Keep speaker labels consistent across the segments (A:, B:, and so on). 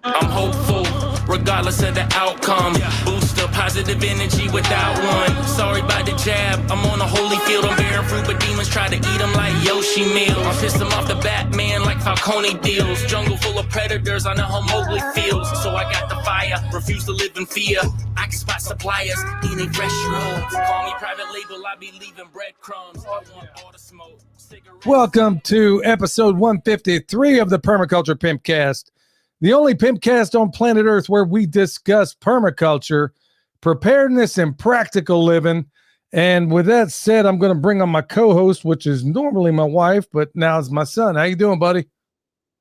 A: I'm hopeful, regardless of the outcome. Boost up positive energy without one. Sorry about the jab, I'm on a holy field. I'm bearing fruit, but demons try to eat them like Yoshi meals. I piss them off the Batman like Falcone deals. Jungle full of predators, I know how Mowgli feels. So I got the fire, refuse to live in fear. I can spot suppliers, eating fresh shrubs. Call me private label, I be leaving breadcrumbs. I want all the smoke.
B: Welcome to episode 153 of the Permaculture Pimpcast, the only pimpcast on planet Earth where we discuss permaculture, preparedness, and practical living. And with that said, I'm going to bring on my co-host, which is normally my wife, but now it's my son. How you doing, buddy?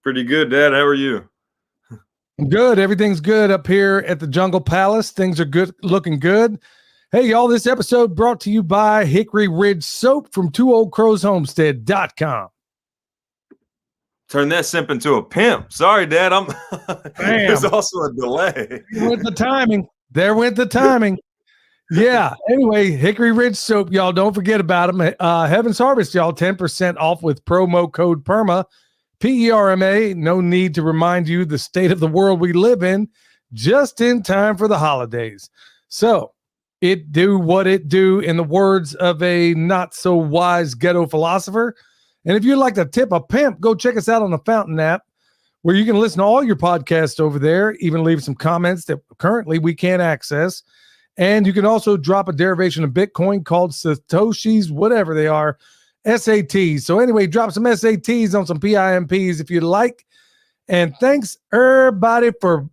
C: Pretty good, Dad. How are you?
B: I'm good. Everything's good up here at the Jungle Palace. Things are good, looking good. Hey, y'all, this episode brought to you by Hickory Ridge Soap from TwoOldCrowsHomestead.com.
C: Turn that simp into a pimp. Sorry, Dad. There's also a delay.
B: There went the timing. Yeah. Anyway, Hickory Ridge Soap, y'all. Don't forget about them. Heaven's Harvest, y'all. 10% off with promo code PERMA, PERMA. No need to remind you the state of the world we live in, just in time for the holidays. So, it do what it do, in the words of a not so wise ghetto philosopher. And if you'd like to tip a pimp, go check us out on the Fountain app, where you can listen to all your podcasts over there, even leave some comments that currently we can't access. And you can also drop a derivation of Bitcoin called Satoshis, whatever they are, SATs. So anyway, drop some SATs on some PIMPs if you'd like. And thanks everybody for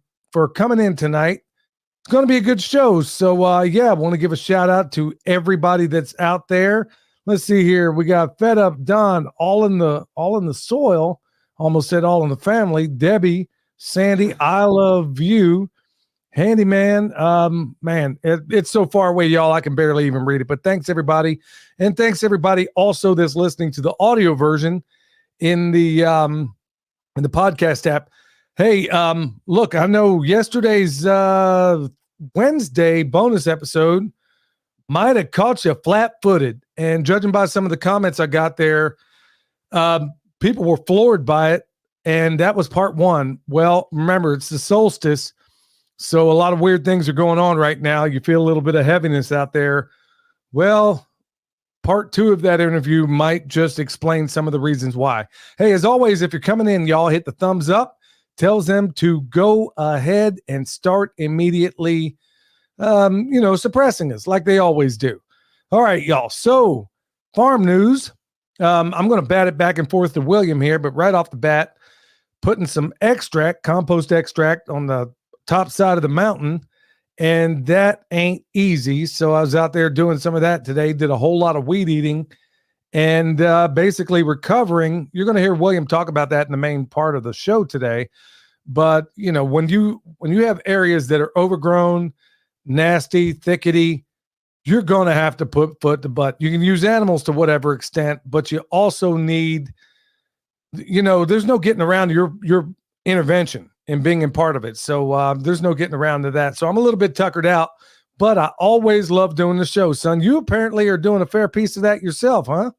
B: coming in tonight. It's going to be a good show. So, yeah, I want to give a shout out to everybody that's out there. Let's see here. We got Fed Up Don, all in the soil. Almost said all in the family. Debbie, Sandy, I love you. Handyman, man, it's so far away, y'all. I can barely even read it. But thanks, everybody. And thanks, everybody, also that's listening to the audio version in the podcast app. Hey, look, I know yesterday's Wednesday bonus episode might have caught you flat-footed. And judging by some of the comments I got there, people were floored by it. And that was part one. Well, remember, it's the solstice. So a lot of weird things are going on right now. You feel a little bit of heaviness out there. Well, part two of that interview might just explain some of the reasons why. Hey, as always, if you're coming in, y'all hit the thumbs up. Tells them to go ahead and start immediately, suppressing us like they always do. All right, y'all. So farm news. I'm going to bat it back and forth to William here, but right off the bat, putting some compost extract on the top side of the mountain, and that ain't easy. So I was out there doing some of that today, did a whole lot of weed eating and basically recovering. You're going to hear William talk about that in the main part of the show today. But, when you have areas that are overgrown, nasty, thickety, you're going to have to put foot to butt. You can use animals to whatever extent, but you also need, there's no getting around your intervention and being a part of it. So there's no getting around to that. So I'm a little bit tuckered out, but I always love doing the show, son. You apparently are doing a fair piece of that yourself, huh?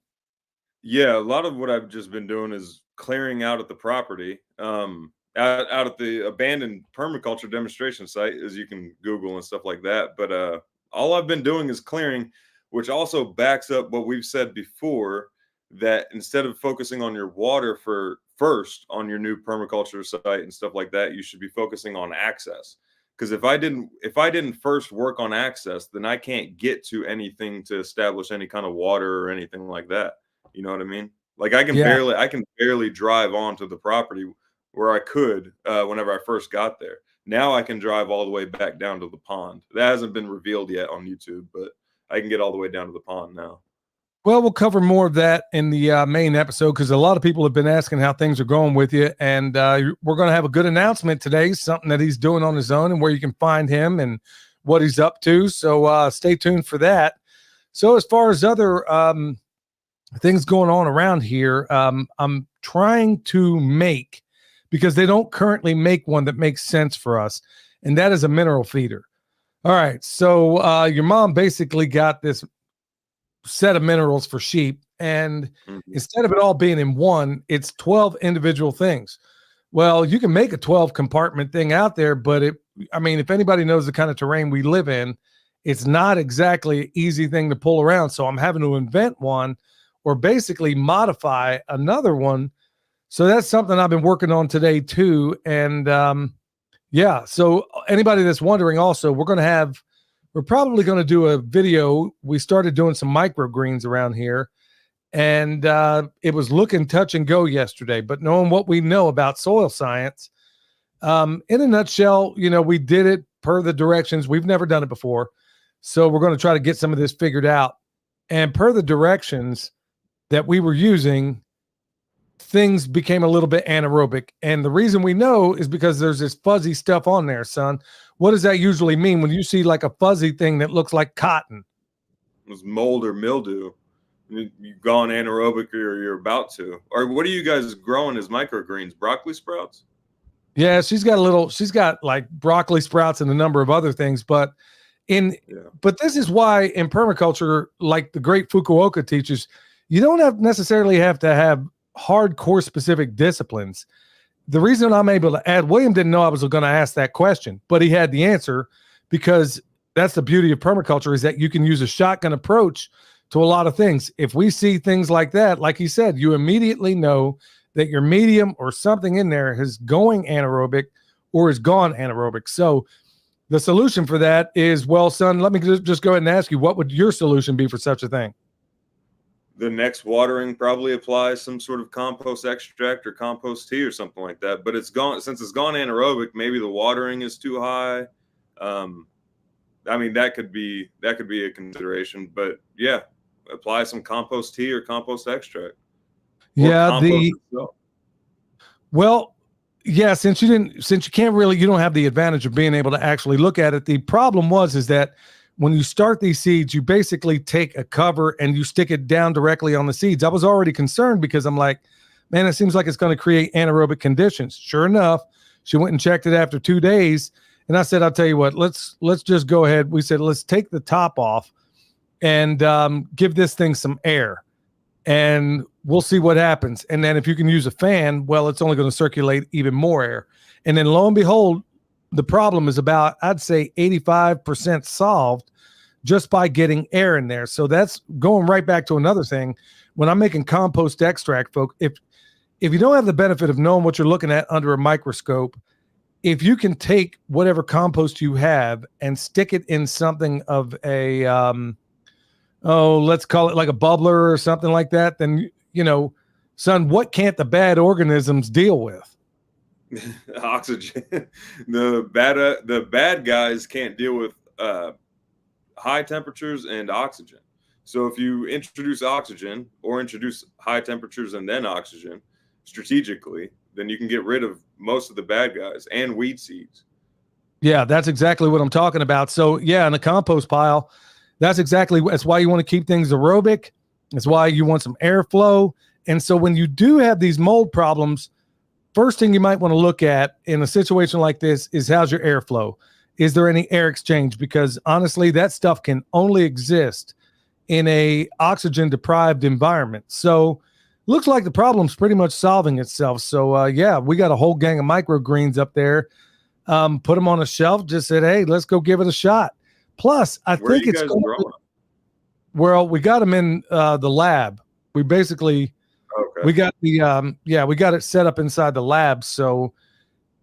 C: Yeah, a lot of what I've just been doing is clearing out at the property, out at the abandoned permaculture demonstration site, as you can Google and stuff like that. But all I've been doing is clearing, which also backs up what we've said before, that instead of focusing on your water first on your new permaculture site and stuff like that, you should be focusing on access. Because if I didn't first work on access, then I can't get to anything to establish any kind of water or anything like that. You know what I mean? Like I can barely drive onto the property where I could whenever I first got there. Now I can drive all the way back down to the pond. That hasn't been revealed yet on YouTube, but I can get all the way down to the pond now.
B: Well, we'll cover more of that in the main episode, because a lot of people have been asking how things are going with you. And we're going to have a good announcement today, something that he's doing on his own and where you can find him and what he's up to. So stay tuned for that. So as far as other things going on around here, I'm trying to make, because they don't currently make one that makes sense for us, and that is a mineral feeder. All right, so your mom basically got this set of minerals for sheep, and instead of it all being in one, it's 12 individual things. Well, you can make a 12 compartment thing out there, but if anybody knows the kind of terrain we live in, it's not exactly an easy thing to pull around. So I'm having to invent one or basically modify another one. So that's something I've been working on today too. And so anybody that's wondering also, we're probably going to do a video. We started doing some microgreens around here. And it was looking touch and go yesterday, but knowing what we know about soil science, in a nutshell, we did it per the directions. We've never done it before. So we're going to try to get some of this figured out. And per the directions that we were using, things became a little bit anaerobic. And the reason we know is because there's this fuzzy stuff on there, son. What does that usually mean when you see like a fuzzy thing that looks like cotton?
C: It was mold or mildew. You've gone anaerobic or you're about to. Or what are you guys growing as microgreens? Broccoli sprouts?
B: Yeah, she's got like broccoli sprouts and a number of other things, but this is why in permaculture, like the great Fukuoka teaches, you don't necessarily have to have hardcore specific disciplines. The reason I'm able to add, William didn't know I was going to ask that question, but he had the answer, because that's the beauty of permaculture, is that you can use a shotgun approach to a lot of things. If we see things like that, like he said, you immediately know that your medium or something in there is going anaerobic or is gone anaerobic. So the solution for that is, well, son, let me just go ahead and ask you, what would your solution be for such a thing?
C: The next watering probably applies some sort of compost extract or compost tea or something like that. But since it's gone anaerobic, maybe the watering is too high. That could be a consideration. But yeah, apply some compost tea or compost extract.
B: Since you can't really, you don't have the advantage of being able to actually look at it. The problem is that when you start these seeds, you basically take a cover and you stick it down directly on the seeds. I was already concerned because I'm like, man, it seems like it's going to create anaerobic conditions. Sure enough, she went and checked it after 2 days. And I said, I'll tell you what, let's just go ahead. We said, let's take the top off and give this thing some air, and we'll see what happens. And then if you can use a fan, well, it's only going to circulate even more air. And then lo and behold, the problem is about, I'd say 85% solved just by getting air in there. So that's going right back to another thing. When I'm making compost extract, folks, if you don't have the benefit of knowing what you're looking at under a microscope, if you can take whatever compost you have and stick it in something of a, let's call it like a bubbler or something like that, then, son, what can't the bad organisms deal with?
C: Oxygen. The bad guys can't deal with high temperatures and oxygen. So if you introduce oxygen or introduce high temperatures and then oxygen strategically, then you can get rid of most of the bad guys and weed seeds.
B: Yeah, that's exactly what I'm talking about. So yeah, in the compost pile, that's why you want to keep things aerobic. That's why you want some airflow. And so when you do have these mold problems, first thing you might want to look at in a situation like this is, how's your airflow? Is there any air exchange? Because honestly, that stuff can only exist in a oxygen deprived environment. So looks like the problem's pretty much solving itself. So we got a whole gang of microgreens up there. Put them on a shelf, just said, hey, let's go give it a shot. Plus, I think it's growing. Well, we got them in the lab. We basically we got we got it set up inside the lab. So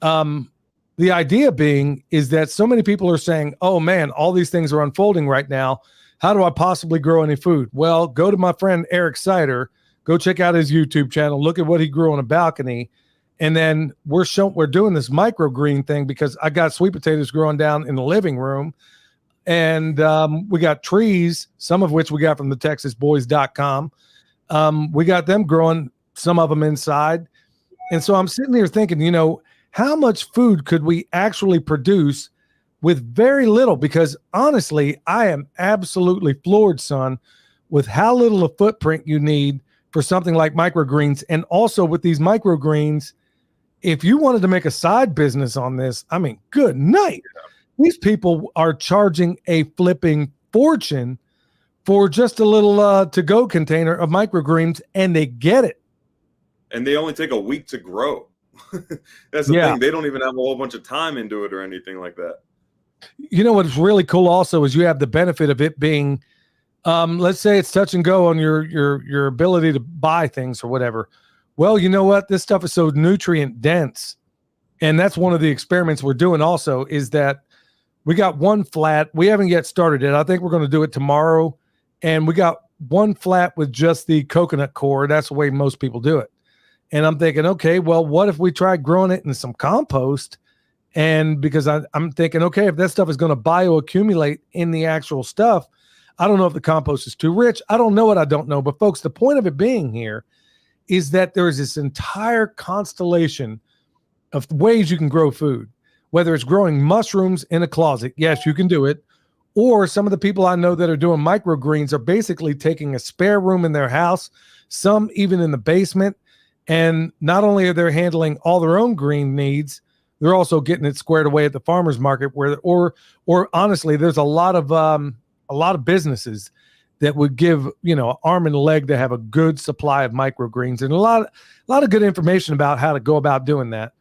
B: the idea being is that so many people are saying, oh man, all these things are unfolding right now. How do I possibly grow any food? Well, go to my friend Eric Sider, go check out his YouTube channel, look at what he grew on a balcony. And then we're doing this microgreen thing because I got sweet potatoes growing down in the living room. And we got trees, some of which we got from the TexasBoys.com. We got them growing, some of them inside. And so I'm sitting here thinking, how much food could we actually produce with very little? Because honestly, I am absolutely floored, son, with how little a footprint you need for something like microgreens. And also with these microgreens, if you wanted to make a side business on this, I mean, good night. These people are charging a flipping fortune for just a little to-go container of microgreens, and they get it.
C: And they only take a week to grow. That's the
B: Yeah.
C: thing. They don't even have a whole bunch of time into it or anything like that.
B: You know what's really cool also is you have the benefit of it being, let's say it's touch and go on your ability to buy things or whatever. Well, you know what? This stuff is so nutrient dense. And that's one of the experiments we're doing also is that we got one flat. We haven't yet started it. I think we're going to do it tomorrow. And we got one flat with just the coconut core. That's the way most people do it. And I'm thinking, okay, well, what if we tried growing it in some compost? And because I'm thinking, okay, if that stuff is going to bioaccumulate in the actual stuff, I don't know if the compost is too rich. I don't know what I don't know. But folks, the point of it being here is that there is this entire constellation of ways you can grow food, whether it's growing mushrooms in a closet. Yes, you can do it. Or some of the people I know that are doing microgreens are basically taking a spare room in their house, some even in the basement. And not only are they handling all their own green needs, they're also getting it squared away at the farmer's market or honestly, there's a lot of businesses that would give, arm and a leg to have a good supply of microgreens and a lot of good information about how to go about doing that.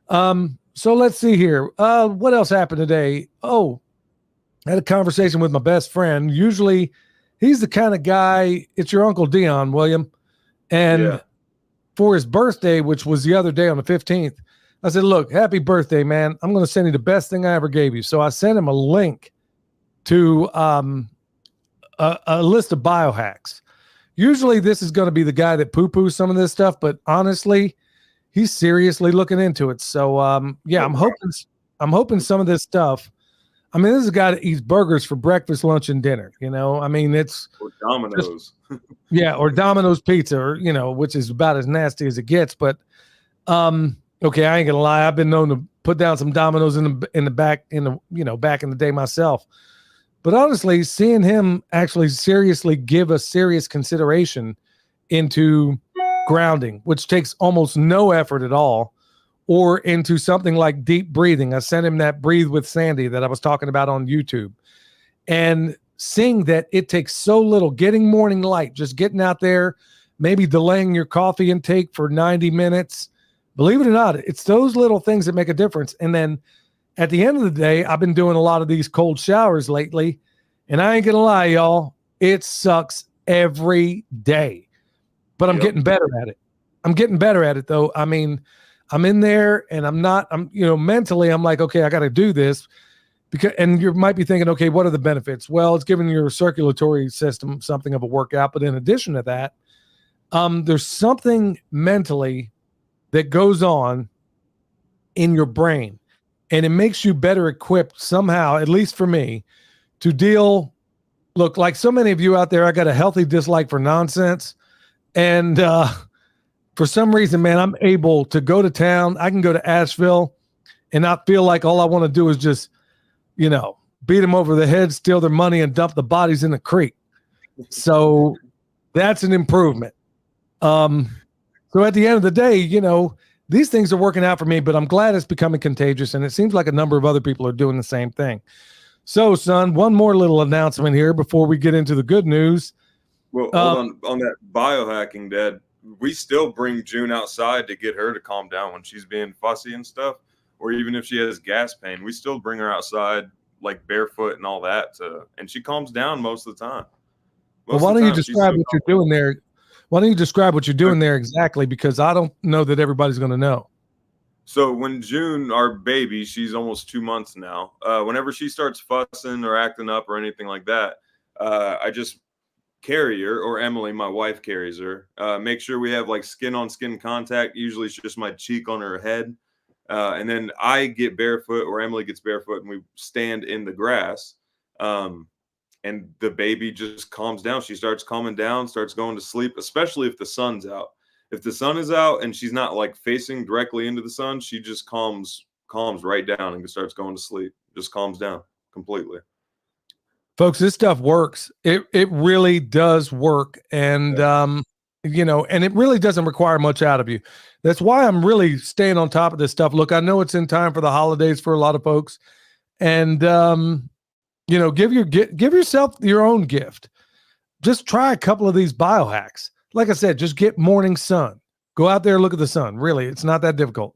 B: So let's see here. What else happened today? Oh, I had a conversation with my best friend. Usually he's the kind of guy, it's your Uncle Dion, William. And for his birthday, which was the other day on the 15th, I said, look, happy birthday, man. I'm going to send you the best thing I ever gave you. So I sent him a link to a list of biohacks. Usually this is going to be the guy that poo-poos some of this stuff, but honestly, he's seriously looking into it. So I'm hoping some of this stuff. I mean, this is a guy that eats burgers for breakfast, lunch, and dinner. I mean, it's
C: or Domino's.
B: Or Domino's pizza, or which is about as nasty as it gets. But okay, I ain't gonna lie. I've been known to put down some Domino's in the back back in the day myself. But honestly, seeing him actually seriously give a serious consideration into grounding, which takes almost no effort at all, or into something like deep breathing. I sent him that Breathe with Sandy that I was talking about on YouTube. And seeing that it takes so little, getting morning light, just getting out there, maybe delaying your coffee intake for 90 minutes. Believe it or not, it's those little things that make a difference. And then at the end of the day, I've been doing a lot of these cold showers lately. And I ain't going to lie, y'all, it sucks every day. But I'm getting better at it. I'm getting better at it, though. I mean, I'm in there and I'm mentally, I'm like, okay, I got to do this. And you might be thinking, okay, what are the benefits? Well, it's giving your circulatory system something of a workout. But in addition to that, there's something mentally that goes on in your brain, and it makes you better equipped somehow, at least for me, to deal. Look, like so many of you out there, I got a healthy dislike for nonsense. And for some reason, man, I'm able to go to town. I can go to Asheville and not feel like all I want to do is just, beat them over the head, steal their money, and dump the bodies in the creek. So that's an improvement. So at the end of the day, these things are working out for me, but I'm glad it's becoming contagious, and it seems like a number of other people are doing the same thing. So, son, one more little announcement here before we get into the good news.
C: Well, hold on that biohacking, Dad. We still bring June outside to get her to calm down when she's being fussy and stuff, or even if she has gas pain, we still bring her outside like barefoot and all that, and she calms down most of the time.
B: Well, why don't you describe what you're doing there? Why don't you describe what you're doing there exactly? Because I don't know that everybody's going to know.
C: So when June, our baby, she's almost 2 months now. Whenever she starts fussing or acting up or anything like that, I just carry her, or Emily, my wife, carries her. Make sure we have like skin on skin contact. Usually it's just my cheek on her head. And then I get barefoot, or Emily gets barefoot, and we stand in the grass. And the baby just calms down. She starts calming down, starts going to sleep, especially if the sun's out. If the sun is out and she's not like facing directly into the sun, she just calms right down and starts going to sleep. Just calms down completely.
B: Folks, this stuff works. It really does work. And, and it really doesn't require much out of you. That's why I'm really staying on top of this stuff. Look, I know it's in time for the holidays for a lot of folks. And, give yourself your own gift. Just try a couple of these biohacks. Like I said, just get morning sun, Go out there, look at the sun. Really, it's not that difficult.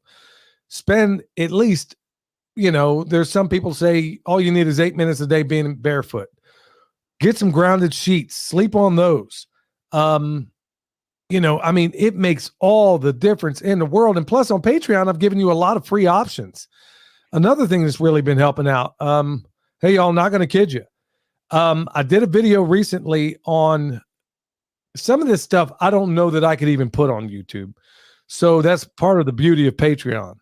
B: Spend at least, there's some people say all you need is 8 minutes a day being barefoot. Get some grounded sheets, sleep on those. It makes all the difference in the world. And plus on Patreon, I've given you a lot of free options. Another thing that's really been helping out. Hey, y'all, not going to kid you. I did a video recently on some of this stuff. I don't know that I could even put on YouTube. So that's part of the beauty of Patreon.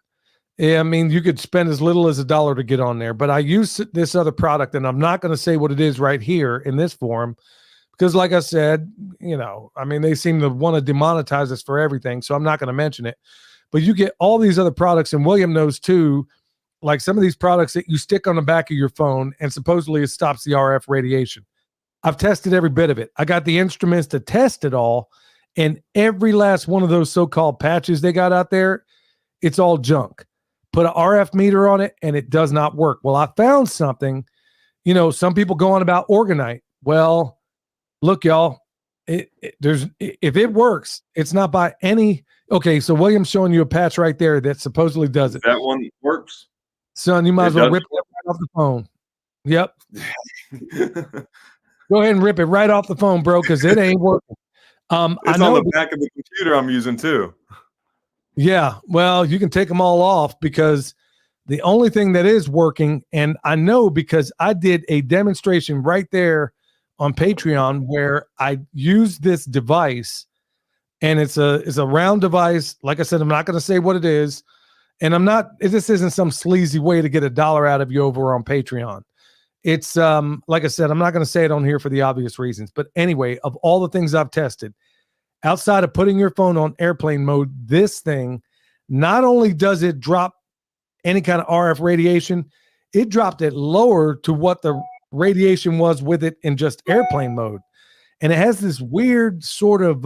B: I mean, you could spend as little as $1 to get on there, but I use this other product, and I'm not going to say what it is right here in this forum, because like I said, they seem to want to demonetize us for everything. So I'm not going to mention it, but you get all these other products, and William knows too, like some of these products that you stick on the back of your phone and supposedly it stops the RF radiation. I've tested every bit of it. I got the instruments to test it all, and every last one of those so-called patches they got out there, it's all junk. Put an RF meter on it and it does not work. Well, I found something, some people go on about Orgonite. Well, look, y'all, if it works, it's not by any. Okay, so William's showing you a patch right there that supposedly does it.
C: That one works.
B: Son, you might as well rip it right off the phone. Yep. Go ahead and rip it right off the phone, bro, because it ain't working.
C: It's on the back of the computer I'm using too.
B: Yeah, well, you can take them all off, because the only thing that is working, and I know because I did a demonstration right there on Patreon where I used this device, and it's a round device. Like I said, I'm not going to say what it is, and this isn't some sleazy way to get $1 out of you over on Patreon. It's like I said, I'm not going to say it on here for the obvious reasons, but anyway, of all the things I've tested, outside of putting your phone on airplane mode, this thing, not only does it drop any kind of RF radiation, it dropped it lower to what the radiation was with it in just airplane mode. And it has this weird sort of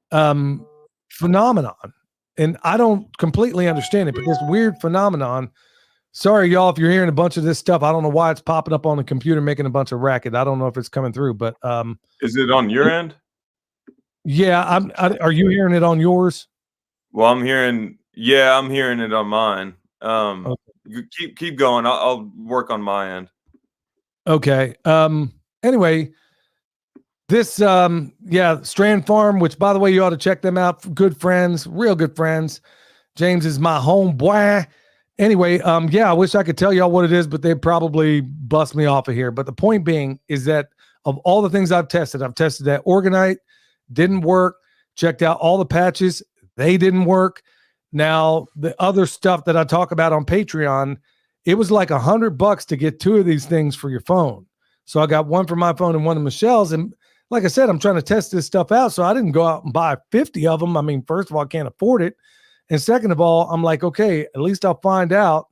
B: phenomenon. And I don't completely understand it, but this weird phenomenon. Sorry, y'all, if you're hearing a bunch of this stuff, I don't know why it's popping up on the computer making a bunch of racket. I don't know if it's coming through, but
C: is it on your end?
B: Yeah, are you hearing it on yours?
C: Well, I'm hearing it on mine. Okay. Keep going. I'll work on my end.
B: Okay. Anyway, this Strand Farm, which by the way, you ought to check them out. Good friends, real good friends. James is my homeboy. Anyway, I wish I could tell y'all what it is, but they'd probably bust me off of here. But the point being is that of all the things I've tested that Orgonite. Didn't work. Checked out all the patches. They didn't work. Now, the other stuff that I talk about on Patreon, it was like $100 to get 2 of these things for your phone. So I got one for my phone and one of Michelle's. And like I said, I'm trying to test this stuff out. So I didn't go out and buy 50 of them. I mean, first of all, I can't afford it. And second of all, I'm like, okay, at least I'll find out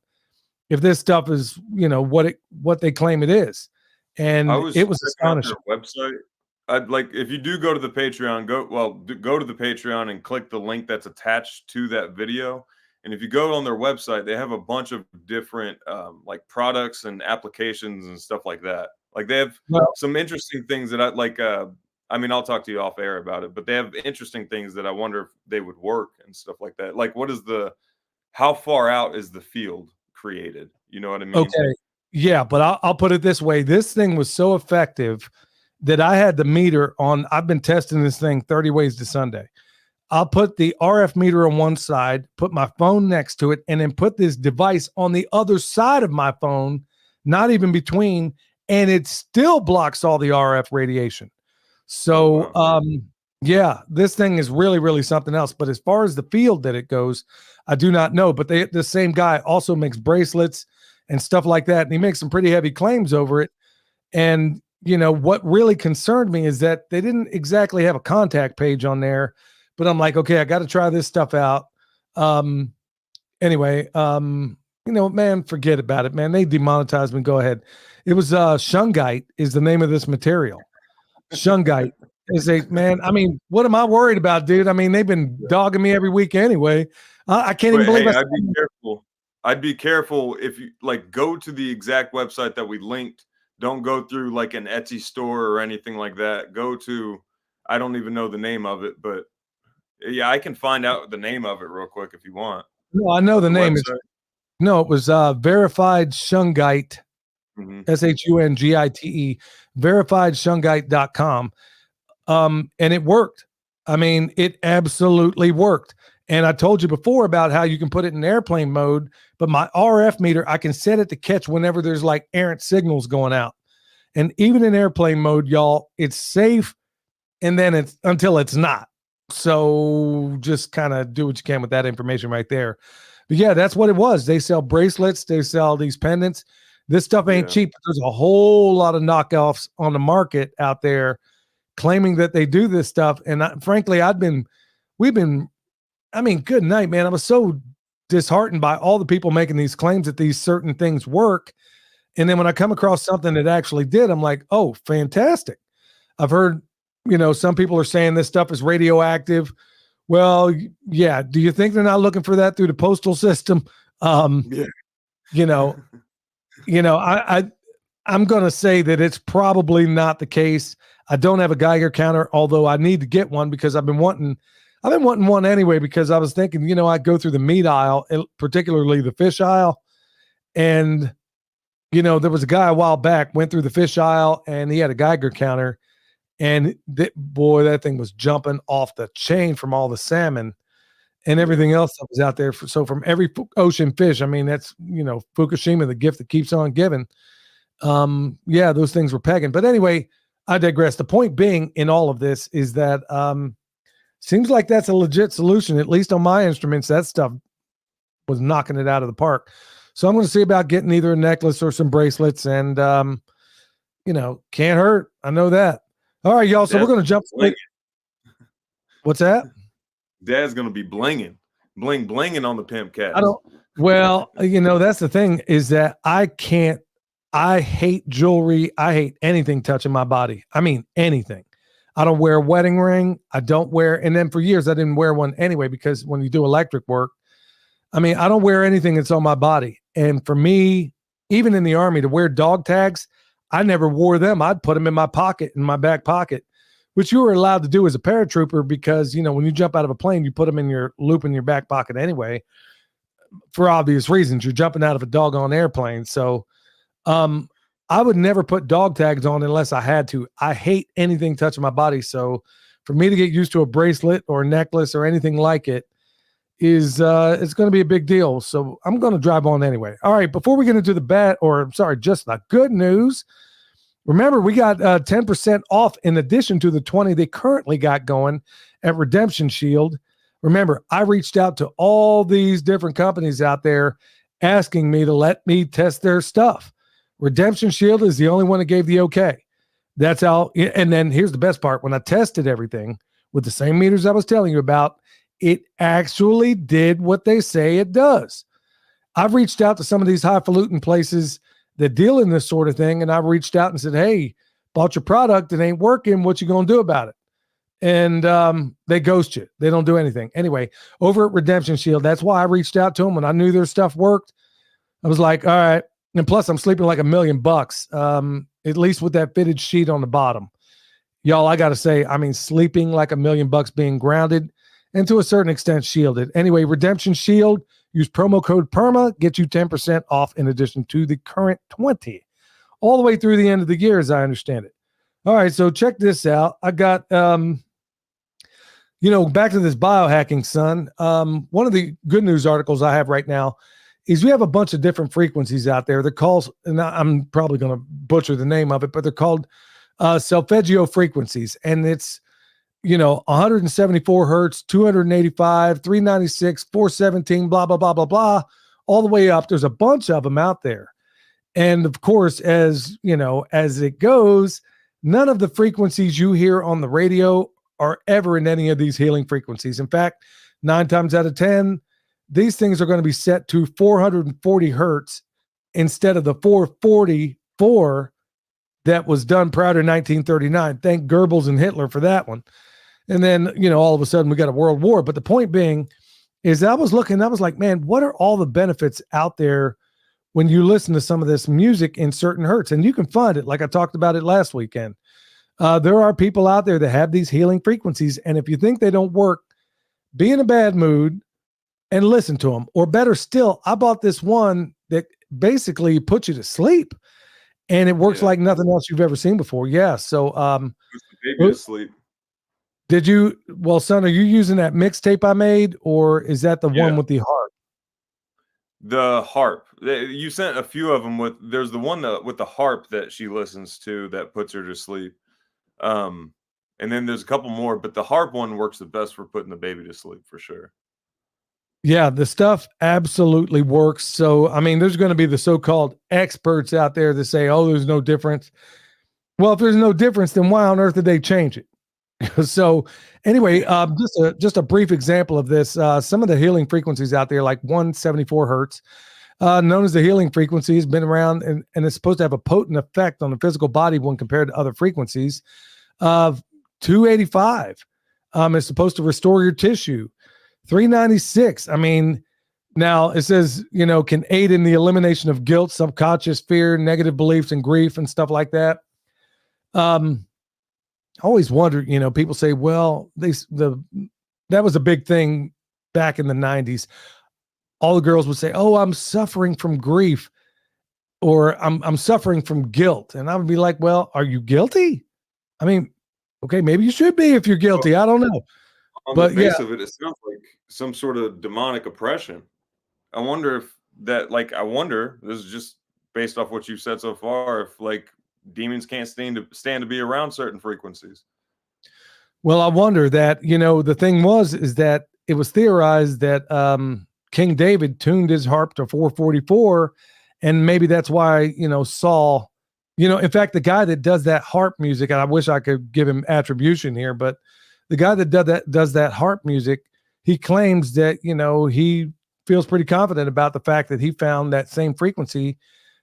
B: if this stuff is, what they claim it is. And it was astonishing.
C: Website. I'd like, if you do go to the Patreon, go to the Patreon and click the link that's attached to that video. And if you go on their website, they have a bunch of different like products and applications and stuff like that. Like they have some interesting things that I like. I'll talk to you off air about it, but they have interesting things that I wonder if they would work and stuff like that. Like how far out is the field created? You know what I mean?
B: Okay. Yeah, but I'll put it this way. This thing was so effective that I had the meter on. I've been testing this thing 30 ways to Sunday. I'll put the RF meter on one side, put my phone next to it, and then put this device on the other side of my phone, not even between, and it still blocks all the RF radiation. So, this thing is really, really something else. But as far as the field that it goes, I do not know. But the same guy also makes bracelets and stuff like that, and he makes some pretty heavy claims over it. And what really concerned me is that they didn't exactly have a contact page on there, but I'm like, okay, I got to try this stuff out. Anyway, man, forget about it, man. They demonetized me. Go ahead. It was Shungite is the name of this material. Shungite is what am I worried about, dude? I mean, they've been dogging me every week anyway. I can't even believe
C: I'd be careful. I'd be careful if you go to the exact website that we linked. Don't go through like an Etsy store or anything like that. Go to, I don't even know the name of it, but Yeah, I can find out the name of it real quick if you want.
B: No, I know the name. No, it was Verified Shungite, SHUNGITE, verifiedshungite.com. And it worked. I mean, it absolutely worked. And I told you before about how you can put it in airplane mode, but my RF meter, I can set it to catch whenever there's like errant signals going out. And even in airplane mode, y'all, it's safe. And then it's until it's not. So just kind of do what you can with that information right there. But yeah, that's what it was. They sell bracelets. They sell these pendants. This stuff ain't cheap. There's a whole lot of knockoffs on the market out there claiming that they do this stuff. And frankly, I mean, good night, man. I was so disheartened by all the people making these claims that these certain things work. And then when I come across something that actually did, I'm like, oh, fantastic. I've heard, some people are saying this stuff is radioactive. Well, yeah. Do you think they're not looking for that through the postal system? I'm going to say that it's probably not the case. I don't have a Geiger counter, although I need to get one because I've been wanting one anyway, because I was thinking, I go through the meat aisle, particularly the fish aisle. And, there was a guy a while back went through the fish aisle and he had a Geiger counter. And that thing was jumping off the chain from all the salmon and everything else that was out there. So from every ocean fish, I mean, that's, Fukushima, the gift that keeps on giving. Those things were pegging. But anyway, I digress. The point being in all of this is that seems like that's a legit solution. At least on my instruments, that stuff was knocking it out of the park. So I'm going to see about getting either a necklace or some bracelets and, can't hurt. I know that. All right, y'all. So we're going to jump. What's that?
C: Dad's going to be blinging on the Pimp Cat.
B: That's the thing is that I hate jewelry. I hate anything touching my body. I mean, anything. I don't wear a wedding ring. And then for years I didn't wear one anyway, because when you do electric work, I mean, I don't wear anything that's on my body. And for me, even in the Army, to wear dog tags, I never wore them. I'd put them in my pocket, in my back pocket, which you were allowed to do as a paratrooper because, when you jump out of a plane, you put them in your loop in your back pocket anyway, for obvious reasons. You're jumping out of a doggone airplane. So I would never put dog tags on unless I had to. I hate anything touching my body. So for me to get used to a bracelet or a necklace or anything like it is it's going to be a big deal. So I'm going to drive on anyway. All right. Before we get into just the good news, remember we got 10% off in addition to the 20 they currently got going at Redemption Shield. Remember, I reached out to all these different companies out there asking me to let me test their stuff. Redemption Shield is the only one that gave the okay. That's how. And then here's the best part. When I tested everything with the same meters I was telling you about, it actually did what they say it does. I've reached out to some of these highfalutin places that deal in this sort of thing, and I've reached out and said, hey, bought your product. It ain't working. What you going to do about it? And they ghost you. They don't do anything. Anyway, over at Redemption Shield, that's why I reached out to them when I knew their stuff worked. I was like, all right. And plus, I'm sleeping like $1 million, at least with that fitted sheet on the bottom. Y'all, I got to say, I mean, sleeping like $1 million being grounded and to a certain extent shielded. Anyway, Redemption Shield, use promo code PERMA, get you 10% off in addition to the current 20, all the way through the end of the year, as I understand it. All right, so check this out. I got, back to this biohacking, son. One of the good news articles I have right now is we have a bunch of different frequencies out there. They're called, and I'm probably going to butcher the name of it, but they're called solfeggio frequencies. And it's, 174 hertz, 285, 396, 417, blah, blah, blah, blah, blah, all the way up. There's a bunch of them out there. And of course, as it goes, none of the frequencies you hear on the radio are ever in any of these healing frequencies. In fact, 9 times out of 10, these things are going to be set to 440 hertz instead of the 444 that was done prior to 1939. Thank Goebbels and Hitler for that one. And then, all of a sudden we got a world war. But the point being is I was like, man, what are all the benefits out there when you listen to some of this music in certain hertz? And you can find it, like I talked about it last weekend. There are people out there that have these healing frequencies. And if you think they don't work, be in a bad mood and listen to them. Or better still, I bought this one that basically puts you to sleep, and it works like nothing else you've ever seen before. Yeah. So,
C: Puts the baby to sleep.
B: did you, well, son, are you using that mixtape I made, or is that the one with the harp?
C: The harp. You sent a few of them there's the one with the harp that she listens to that puts her to sleep. And then there's a couple more, but the harp one works the best for putting the baby to sleep for sure.
B: Yeah, the stuff absolutely works. So, I mean, there's going to be the so-called experts out there that say, oh, there's no difference. Well, if there's no difference, then why on earth did they change it? So anyway, just a brief example of this. Some of the healing frequencies out there, like 174 hertz, known as the healing frequency, has been around and it's supposed to have a potent effect on the physical body when compared to other frequencies. 285 is supposed to restore your tissue. 396. I mean, now it says, can aid in the elimination of guilt, subconscious fear, negative beliefs, and grief and stuff like that. I always wondered, people say, well, that was a big thing back in the 90s. All the girls would say, oh, I'm suffering from grief, or I'm suffering from guilt. And I would be like, well, are you guilty? I mean, okay, maybe you should be if you're guilty. I don't know.
C: On the face of it, it sounds like some sort of demonic oppression. I wonder if that, this is just based off what you've said so far, if demons can't stand to be around certain frequencies.
B: Well, I wonder that, the thing is that it was theorized that King David tuned his harp to 444, and maybe that's why, Saul, in fact, the guy that does that harp music, and I wish I could give him attribution here, but the guy that does that harp music, he claims that, he feels pretty confident about the fact that he found that same frequency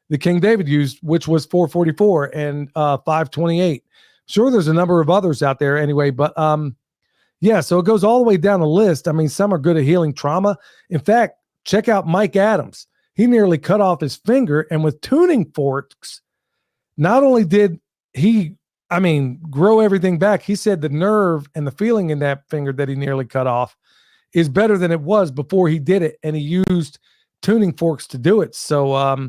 B: that King David used, which was 444 and 528. Sure, there's a number of others out there anyway, but so it goes all the way down the list. I mean, some are good at healing trauma. In fact, check out Mike Adams. He nearly cut off his finger, and with tuning forks, not only did he grow everything back, he said the nerve and the feeling in that finger that he nearly cut off is better than it was before he did it. And he used tuning forks to do it. So,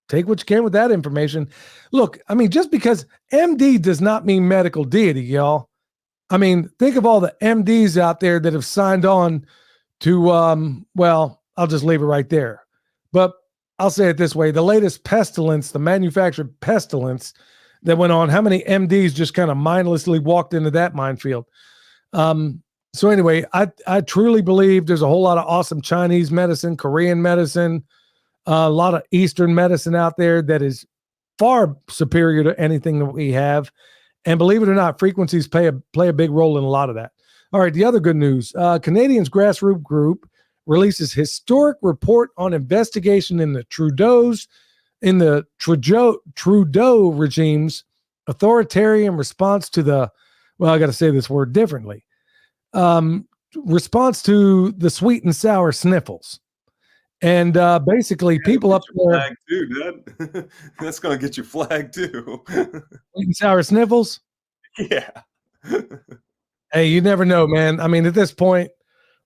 B: take what you can with that information. Look, just because MD does not mean medical deity, y'all. Think of all the MDs out there that have signed on to, I'll just leave it right there. But I'll say it this way. The latest pestilence, the manufactured pestilence that went on, how many MDs just kind of mindlessly walked into that minefield? So anyway, I truly believe there's a whole lot of awesome Chinese medicine, Korean medicine, a lot of Eastern medicine out there that is far superior to anything that we have. And believe it or not, frequencies play a big role in a lot of that. All right, the other good news, Canadians Grassroots Group releases historic report on investigation in the Trudeau regime's authoritarian response to I got to say this word differently, response to the sweet and sour sniffles. And basically people up there.
C: Flag too, Dad. That's going to get you flagged too.
B: Sweet and sour sniffles?
C: Yeah.
B: Hey, you never know, man. At this point,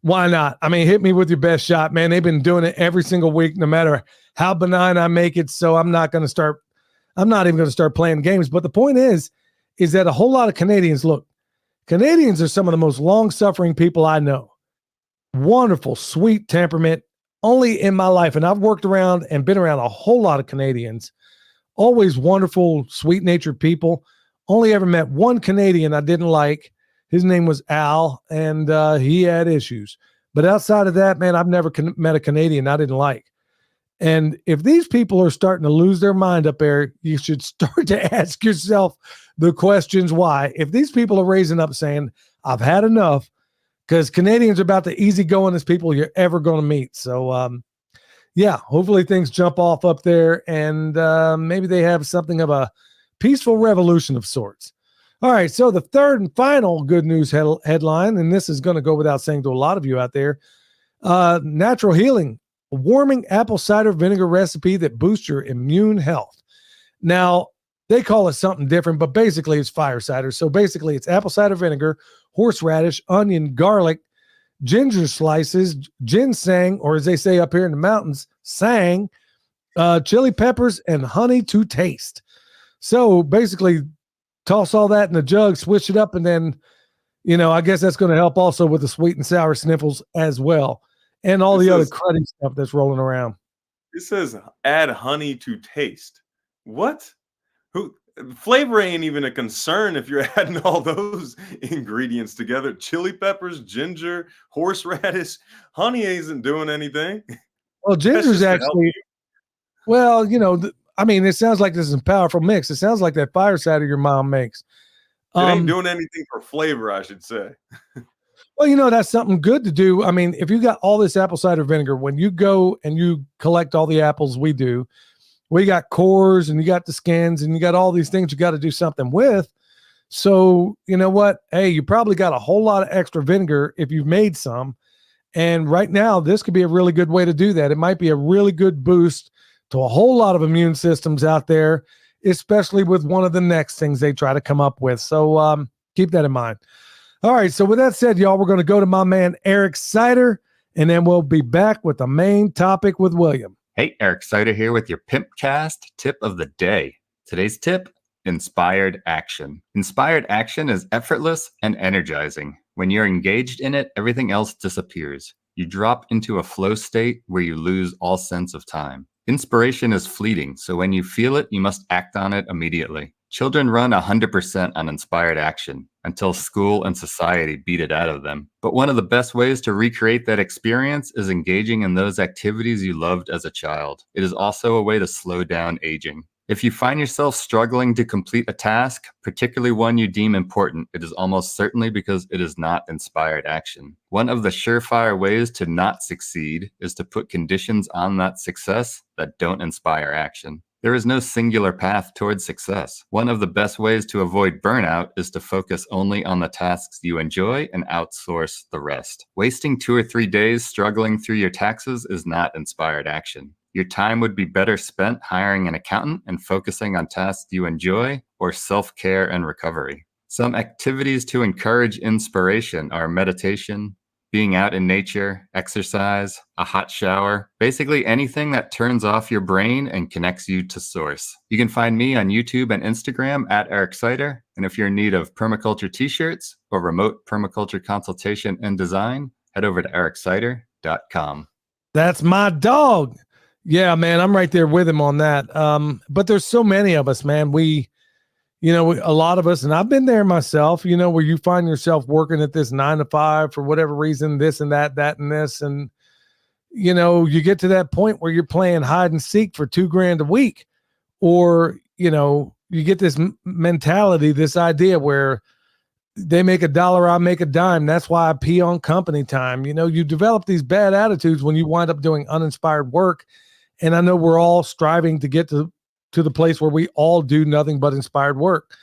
B: why not? Hit me with your best shot, man. They've been doing it every single week, no matter how benign I make it. So I'm not even going to start playing games. But the point is that a whole lot of Canadians are some of the most long-suffering people I know. Wonderful, sweet temperament, only in my life. And I've worked around and been around a whole lot of Canadians, always wonderful, sweet-natured people. Only ever met one Canadian I didn't like. His name was Al, and he had issues. But outside of that, man, I've never met a Canadian I didn't like. And if these people are starting to lose their mind up there, you should start to ask yourself the questions why. If these people are raising up saying, I've had enough, because Canadians are about the easygoingest people you're ever going to meet. So, hopefully things jump off up there, and maybe they have something of a peaceful revolution of sorts. All right, so the third and final good news headline, and this is going to go without saying to a lot of you out there, natural healing, a warming apple cider vinegar recipe that boosts your immune health. Now, They call it something different, but basically it's fire cider. So basically it's apple cider vinegar, horseradish, onion, garlic, ginger slices, ginseng, or as they say up here in the mountains, sang, chili peppers, and honey to taste. So basically toss all that in the jug, switch it up, and then, I guess that's going to help also with the sweet and sour sniffles as well. And all the other cruddy stuff that's rolling around.
C: It says add honey to taste. What? Flavor ain't even a concern if you're adding all those ingredients together. Chili peppers, ginger, horseradish, honey isn't doing anything.
B: Well, ginger's actually, well, it sounds like this is a powerful mix. It sounds like that fire cider your mom makes.
C: It ain't doing anything for flavor, I should say.
B: Well, that's something good to do. I mean, if you got all this apple cider vinegar, when you go and you collect all the apples we do, we got cores and you got the skins and you got all these things you got to do something with. So, you know what? Hey, you probably got a whole lot of extra vinegar if you've made some. And right now, this could be a really good way to do that. It might be a really good boost to a whole lot of immune systems out there, especially with one of the next things they try to come up with. So keep that in mind. All right. So with that said, y'all, we're going to go to my man, Eric Cider, and then we'll be back with the main topic with William.
D: Hey, Eric Cider here with your Pimpcast tip of the day. Today's tip, inspired action. Inspired action is effortless and energizing. When you're engaged in it, everything else disappears. You drop into a flow state where you lose all sense of time. Inspiration is fleeting, so when you feel it, you must act on it immediately. Children run 100% on inspired action until school and society beat it out of them. But one of the best ways to recreate that experience is engaging in those activities you loved as a child. It is also a way to slow down aging. If you find yourself struggling to complete a task, particularly one you deem important, it is almost certainly because it is not inspired action. One of the surefire ways to not succeed is to put conditions on that success that don't inspire action. There is no singular path towards success. One of the best ways to avoid burnout is to focus only on the tasks you enjoy and outsource the rest. Wasting 2 or 3 days struggling through your taxes is not inspired action. Your time would be better spent hiring an accountant and focusing on tasks you enjoy or self-care and recovery. Some activities to encourage inspiration are meditation, being out in nature, exercise, a hot shower, basically anything that turns off your brain and connects you to source. You can find me on YouTube and Instagram at Eric Cider. And if you're in need of permaculture t-shirts or remote permaculture consultation and design, head over to ericcider.com.
B: That's my dog. Yeah, man, I'm right there with him on that. But there's so many of us, man. A lot of us, and I've been there myself, where you find yourself working at this 9 to 5 for whatever reason, this and that and this. And, you get to that point where you're playing hide and seek for $2,000 a week, or, you get this mentality, this idea where they make $1, I make a dime. That's why I pee on company time. You develop these bad attitudes when you wind up doing uninspired work. And I know we're all striving to get to the place where we all do nothing but inspired work.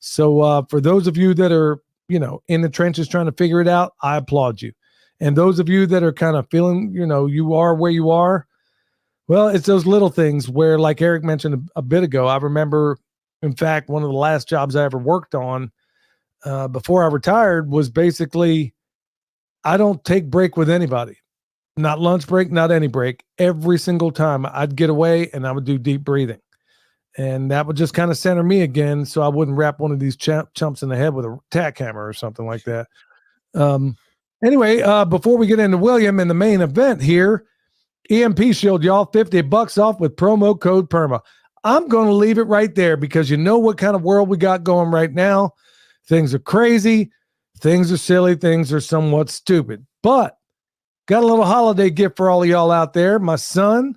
B: So for those of you that are, in the trenches trying to figure it out, I applaud you. And those of you that are kind of feeling, you are where you are, well, it's those little things where, like Eric mentioned a bit ago, I remember, in fact, one of the last jobs I ever worked on before I retired was basically, I don't take break with anybody. Not lunch break, not any break. Every single time I'd get away and I would do deep breathing. And that would just kind of center me again, so I wouldn't wrap one of these chumps in the head with a tack hammer or something like that. Anyway, before we get into William and the main event here, EMP Shield, y'all, $50 off with promo code PERMA. I'm going to leave it right there because you know what kind of world we got going right now. Things are crazy. Things are silly. Things are somewhat stupid. But got a little holiday gift for all of y'all out there. My son,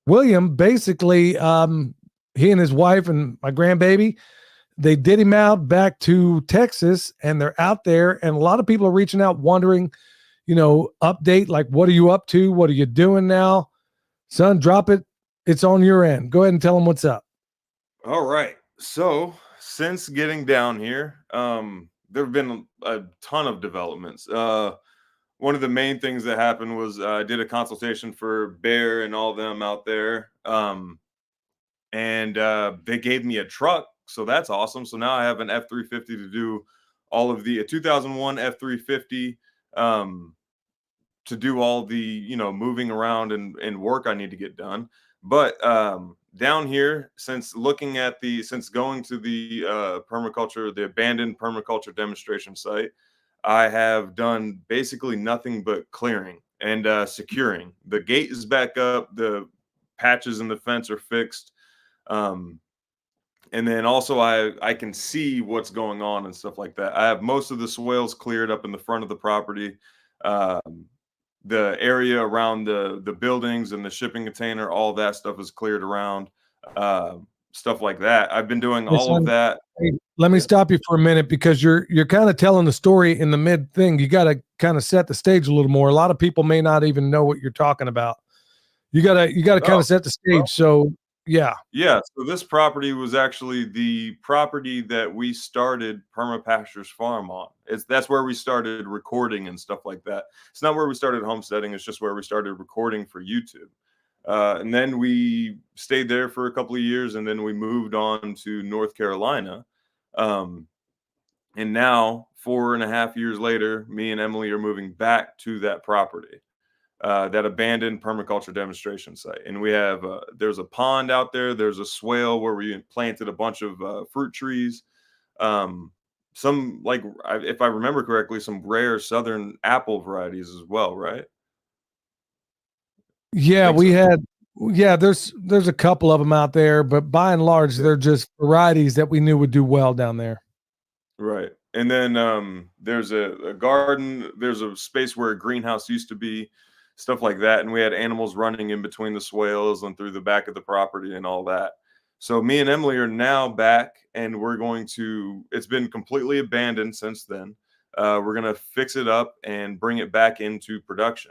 B: William, basically, he and his wife and my grandbaby, they did him out back to Texas, and they're out there. And a lot of people are reaching out wondering, update, like, what are you up to? What are you doing now? Son, drop it. It's on your end. Go ahead and tell them what's up.
C: All right. So since getting down here, there have been a ton of developments. One of the main things that happened was I did a consultation for Bear and all them out there. and they gave me a truck, so that's awesome. So now I have an F-350 to do all of the a 2001 F-350 to do all the moving around and work I need to get done. But down here, since going to the permaculture, the abandoned permaculture demonstration site, I have done basically nothing but clearing and securing. The gate is back up, the patches in the fence are fixed. And then also I can see what's going on and stuff like that. I have most of the swales cleared up in the front of the property. The area around the buildings and the shipping container, all that stuff is cleared around. Stuff like that. I've been doing all of that.
B: Hey, let me stop you for a minute, because you're kind of telling the story in the mid thing. You got to kind of set the stage a little more. A lot of people may not even know what you're talking about. You gotta kind of set the stage.
C: Well,
B: so yeah.
C: So this property was actually the property that we started Permapastures Farm on. That's where we started recording and stuff like that. It's not where we started homesteading. It's just where we started recording for YouTube. And then we stayed there for a couple of years, and then we moved on to North Carolina. And now 4.5 years later, me and Emily are moving back to that property. That abandoned permaculture demonstration site. And we have, there's a pond out there. There's a swale where we planted a bunch of fruit trees. Some, like, if I remember correctly, some rare Southern apple varieties as well, right?
B: Yeah, we had, there's a couple of them out there, but by and large, they're just varieties that we knew would do well down there.
C: Right. And then there's a garden, there's a space where a greenhouse used to be, stuff like that. And we had animals running in between the swales and through the back of the property and all that. So me and Emily are now back, and it's been completely abandoned since then. We're going to fix it up and bring it back into production.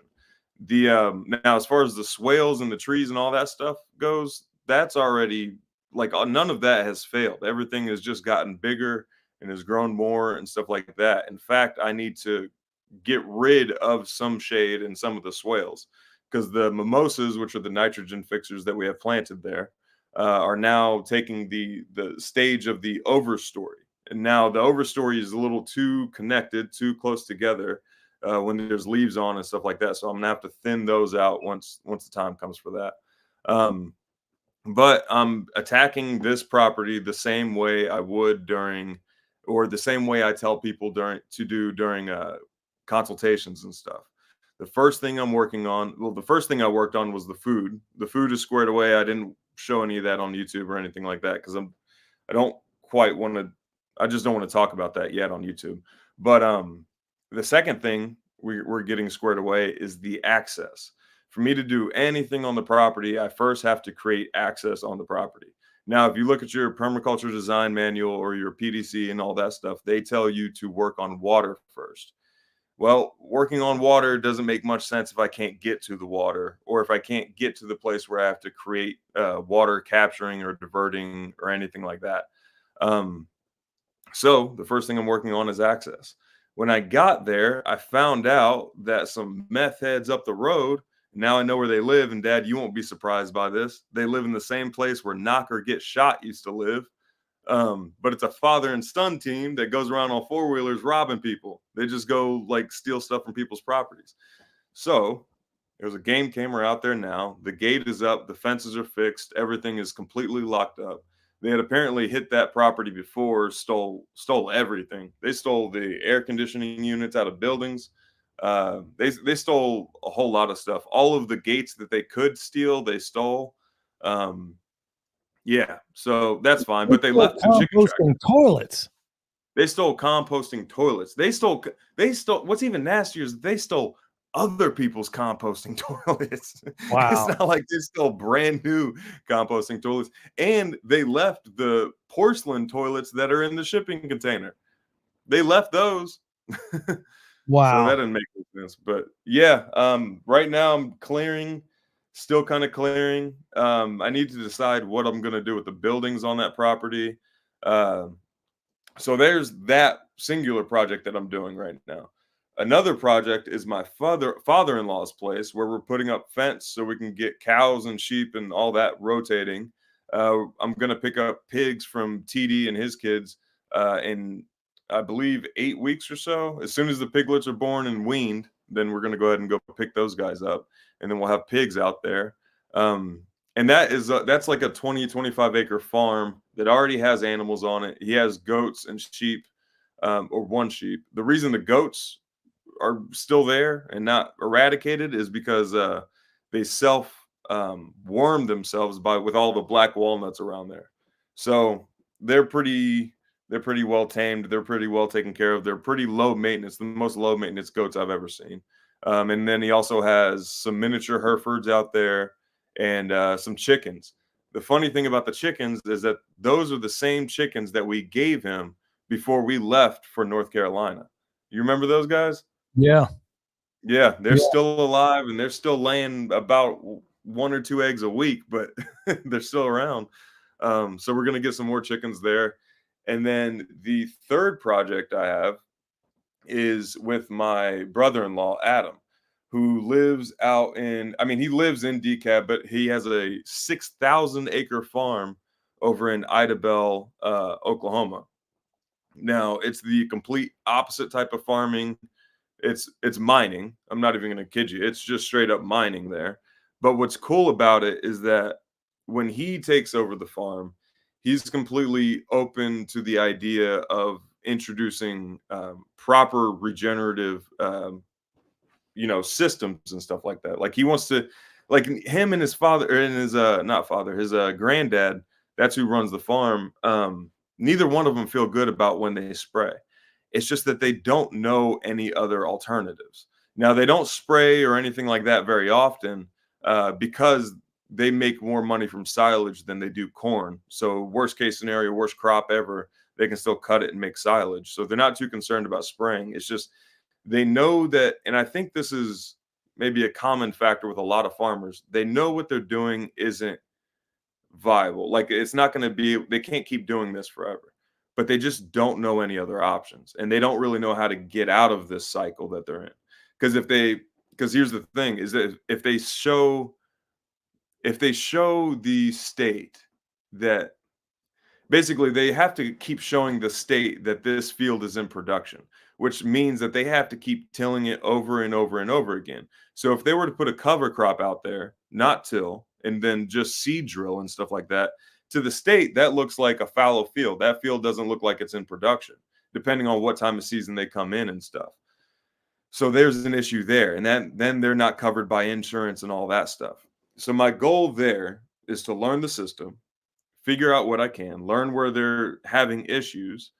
C: Now, as far as the swales and the trees and all that stuff goes, that's already, like, none of that has failed. Everything has just gotten bigger and has grown more and stuff like that. In fact, I need to get rid of some shade in some of the swales, because the mimosas, which are the nitrogen fixers that we have planted there, are now taking the stage of the overstory. And now the overstory is a little too connected, too close together when there's leaves on and stuff like that. So I'm gonna have to thin those out once the time comes for that. But I'm attacking this property the same way I would the same way I tell people during consultations and stuff. The first thing I worked on was the food. The food is squared away. I didn't show any of that on YouTube or anything like that, because I just don't want to talk about that yet on YouTube. But the second thing we're getting squared away is the access. For me to do anything on the property, I first have to create access on the property. Now, if you look at your permaculture design manual or your PDC and all that stuff, they tell you to work on water first. Well, working on water doesn't make much sense if I can't get to the water, or if I can't get to the place where I have to create water capturing or diverting or anything like that. So the first thing I'm working on is access. When I got there, I found out that some meth heads up the road, now I know where they live, and Dad, you won't be surprised by this. They live in the same place where Knocker Get Shot used to live. But it's a father and son team that goes around on four-wheelers robbing people. They just go, like, steal stuff from people's properties. So there's a game camera out there now. The gate is up. The fences are fixed. Everything is completely locked up. They had apparently hit that property before, stole everything. They stole the air conditioning units out of buildings. They stole a whole lot of stuff. All of the gates that they could steal, they stole. Yeah, so that's fine. But they left some chicken
B: composting toilets.
C: They stole composting toilets. They stole. What's even nastier is they stole other people's composting toilets.
B: Wow.
C: It's not like they stole brand new composting toilets. And they left the porcelain toilets that are in the shipping container. They left those.
B: Wow.
C: So that didn't make any sense. But yeah, right now I'm clearing. Still kind of clearing. I need to decide what I'm going to do with the buildings on that property. So there's that singular project that I'm doing right now. Another project is my father-in-law's place, where we're putting up fence so we can get cows and sheep and all that rotating. I'm going to pick up pigs from TD and his kids in, I believe, 8 weeks or so. As soon as the piglets are born and weaned, then we're going to go ahead and go pick those guys up. And then we'll have pigs out there. And that's like a 25 acre farm that already has animals on it. He has goats and sheep, or one sheep. The reason the goats are still there and not eradicated is because they worm themselves with all the black walnuts around there. So they're pretty well tamed. They're pretty well taken care of. They're pretty low maintenance, the most low maintenance goats I've ever seen. And then he also has some miniature Herefords out there and some chickens. The funny thing about the chickens is that those are the same chickens that we gave him before we left for North Carolina. You remember those guys?
B: Yeah.
C: Yeah, they're still alive and they're still laying about 1 or 2 eggs a week, but they're still around. So we're going to get some more chickens there. And then the third project I have is with my brother-in-law, Adam, who lives he lives in DeKalb, but he has a 6,000 acre farm over in Idabel, Oklahoma. Now, it's the complete opposite type of farming. It's mining. I'm not even going to kid you. It's just straight up mining there. But what's cool about it is that when he takes over the farm, he's completely open to the idea of introducing proper regenerative, systems and stuff like that. Like he wants to, like him and his father, and his not father, his granddad. That's who runs the farm. Neither one of them feel good about when they spray. It's just that they don't know any other alternatives. Now, they don't spray or anything like that very often because they make more money from silage than they do corn. So worst case scenario, worst crop ever, they can still cut it and make silage. So they're not too concerned about spraying. It's just they know that, and I think this is maybe a common factor with a lot of farmers. They know what they're doing isn't viable. Like it's not going to be, they can't keep doing this forever, but they just don't know any other options. And they don't really know how to get out of this cycle that they're in. Because here's the thing is that if they show the state that basically they have to keep showing the state that this field is in production, which means that they have to keep tilling it over and over and over again. So if they were to put a cover crop out there, not till, and then just seed drill and stuff like that, to the state, that looks like a fallow field. That field doesn't look like it's in production, depending on what time of season they come in and stuff. So there's an issue there. And then they're not covered by insurance and all that stuff. So my goal there is to learn the system, figure out what I can, learn where they're having issues,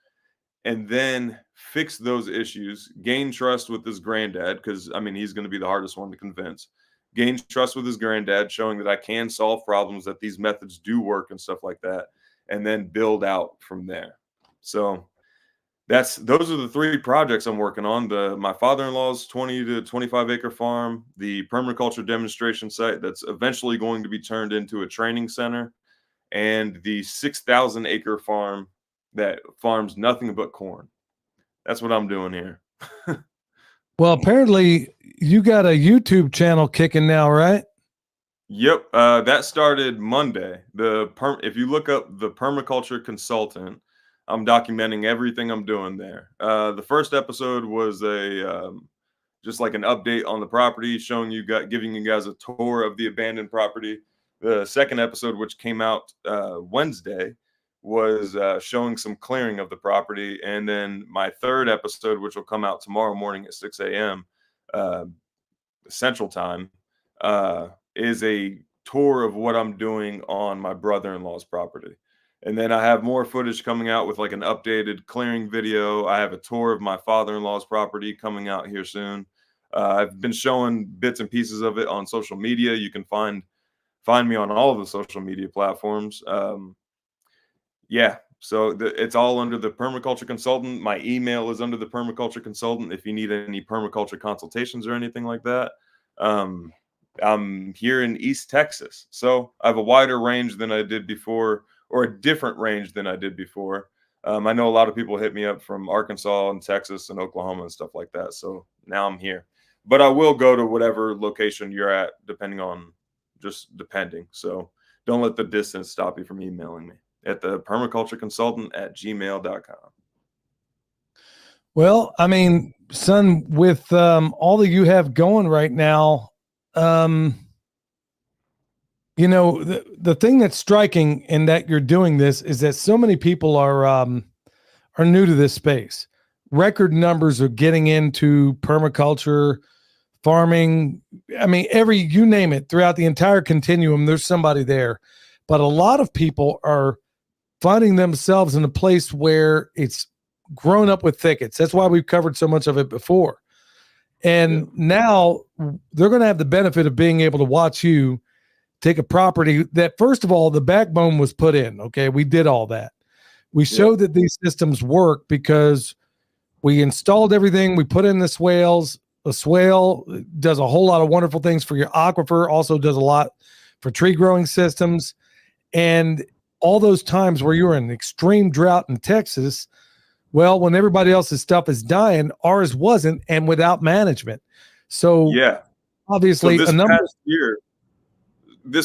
C: and then fix those issues, gain trust with his granddad, because, he's going to be the hardest one to convince. Gain trust with his granddad, showing that I can solve problems, that these methods do work and stuff like that, and then build out from there. So those are the three projects I'm working on. My father-in-law's 20 to 25 acre farm, the permaculture demonstration site that's eventually going to be turned into a training center, and the 6,000 acre farm that farms nothing but corn. That's what I'm doing here.
B: Well, apparently you got a YouTube channel kicking now, right?
C: Yep. That started Monday. If you look up the Permaculture Consultant, I'm documenting everything I'm doing there. The first episode was just like an update on the property, giving you guys a tour of the abandoned property. The second episode, which came out Wednesday, was showing some clearing of the property. And then my third episode, which will come out tomorrow morning at 6 a.m. Central Time, is a tour of what I'm doing on my brother-in-law's property. And then I have more footage coming out with like an updated clearing video. I have a tour of my father-in-law's property coming out here soon. I've been showing bits and pieces of it on social media. You can find me on all of the social media platforms. So it's all under the Permaculture Consultant. My email is under the Permaculture Consultant if you need any permaculture consultations or anything like that. I'm here in East Texas, so I have a wider range than I did before, or a different range than I did before. I know a lot of people hit me up from Arkansas and Texas and Oklahoma and stuff like that. So now I'm here, but I will go to whatever location you're at, depending. So don't let the distance stop you from emailing me at the permacultureconsultant@gmail.com.
B: Well, I mean, son, with all that you have going right now, you know, the thing that's striking in that you're doing this is that so many people are new to this space. Record numbers are getting into permaculture, farming. I mean, you name it, throughout the entire continuum, there's somebody there. But a lot of people are finding themselves in a place where it's grown up with thickets. That's why we've covered so much of it before. And now they're going to have the benefit of being able to watch you take a property that, first of all, the backbone was put in. Okay. We did all that. We showed that these systems work because we installed everything. We put in the swales. The swale does a whole lot of wonderful things for your aquifer, also does a lot for tree growing systems. And all those times where you're in extreme drought in Texas, well, when everybody else's stuff is dying, ours wasn't, and without management. So obviously
C: this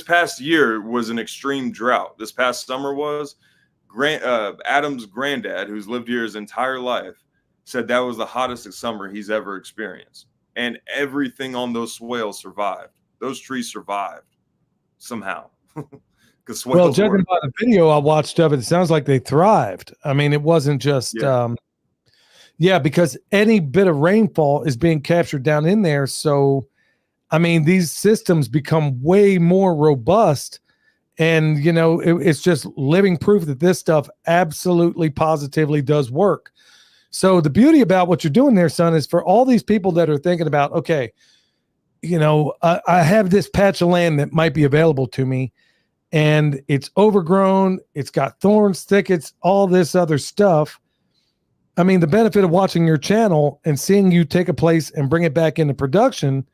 C: past year was an extreme drought. This past summer was. Adam's granddad, who's lived here his entire life, said that was the hottest summer he's ever experienced. And everything on those swales survived. Those trees survived somehow.
B: Well, judging by the video I watched of it, it sounds like they thrived. I mean, it wasn't just, because any bit of rainfall is being captured down in there. So, I mean, these systems become way more robust. And, you know, it's just living proof that this stuff absolutely, positively does work. So the beauty about what you're doing there, son, is for all these people that are thinking about, okay, you know, I have this patch of land that might be available to me, and it's overgrown, it's got thorns, thickets, all this other stuff. I mean, the benefit of watching your channel and seeing you take a place and bring it back into production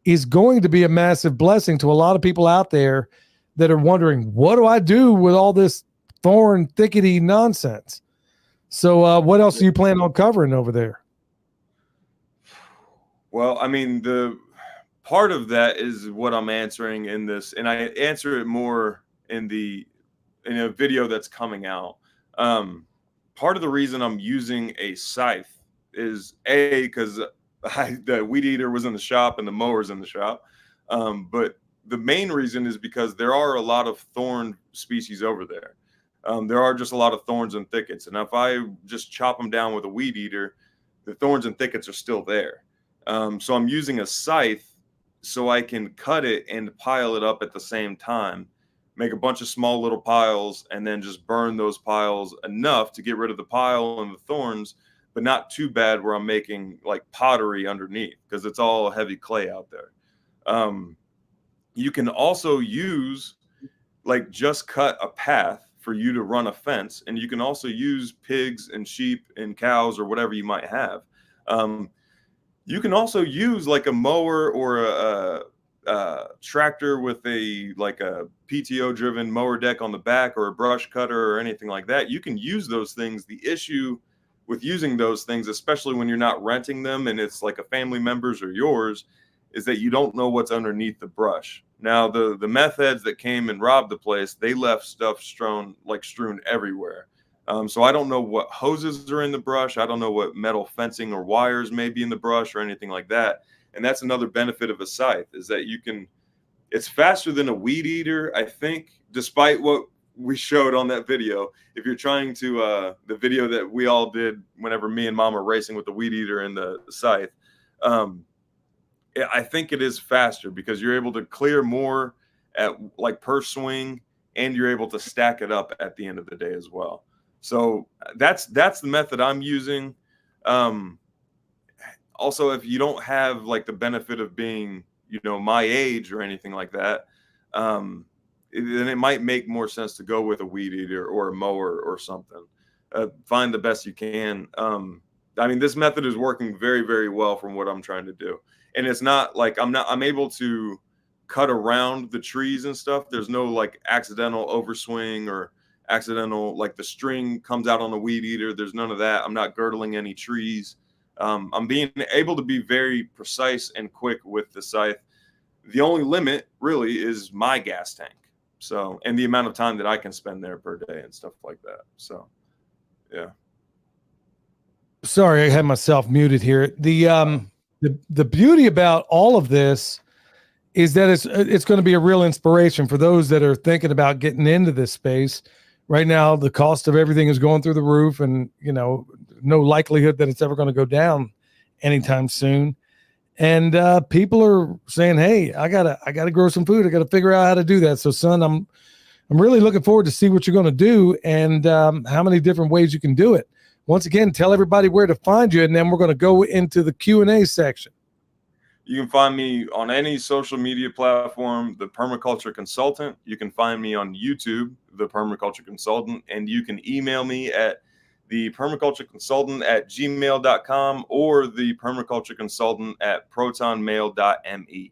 B: is going to be a massive blessing to a lot of people out there that are wondering, what do I do with all this thorn thickety nonsense? So what else do you plan on covering over there?
C: Well, I mean, the part of that is what I'm answering in this, and I answer it more in a video that's coming out. Part of the reason I'm using a scythe is because the weed eater was in the shop and the mower's in the shop. But the main reason is because there are a lot of thorn species over there. There are just a lot of thorns and thickets. And if I just chop them down with a weed eater, the thorns and thickets are still there. So I'm using a scythe so I can cut it and pile it up at the same time, make a bunch of small little piles, and then just burn those piles enough to get rid of the pile and the thorns, but not too bad where I'm making like pottery underneath, because it's all heavy clay out there. You can also use, like, just cut a path for you to run a fence, and you can also use pigs and sheep and cows or whatever you might have. You can also use like a mower or a tractor with a PTO driven mower deck on the back, or a brush cutter or anything like that. You can use those things. The issue with using those things, especially when you're not renting them and it's like a family member's or yours, is that you don't know what's underneath the brush. Now, the meth heads that came and robbed the place, they left stuff strewn everywhere. So I don't know what hoses are in the brush. I don't know what metal fencing or wires may be in the brush or anything like that. And that's another benefit of a scythe, is that it's faster than a weed eater, I think, despite what we showed on that video. If you're trying to, the video that we all did whenever me and mom are racing with the weed eater and the scythe, I think it is faster because you're able to clear more at like per swing, and you're able to stack it up at the end of the day as well. So that's the method I'm using. Also, if you don't have like the benefit of being, my age or anything like that, then it might make more sense to go with a weed eater or a mower or something. Find the best you can. I mean, this method is working very, very well from what I'm trying to do. And it's not like I'm able to cut around the trees and stuff. There's no like accidental overswing or accidental, like the string comes out on the weed eater. There's none of that. I'm not girdling any trees. I'm being able to be very precise and quick with the scythe. The only limit really is my gas tank. So, and the amount of time that I can spend there per day and stuff like that. So, yeah.
B: Sorry, I had myself muted here. The beauty about all of this is that it's going to be a real inspiration for those that are thinking about getting into this space. Right now, the cost of everything is going through the roof, and no likelihood that it's ever going to go down anytime soon. And people are saying, "Hey, I gotta grow some food. I gotta figure out how to do that." So, son, I'm really looking forward to see what you're going to do and how many different ways you can do it. Once again, tell everybody where to find you, and then we're going to go into the Q&A section.
C: You can find me on any social media platform, The Permaculture Consultant. You can find me on YouTube, The Permaculture Consultant, and you can email me at thepermacultureconsultant@gmail.com or thepermacultureconsultant@protonmail.me.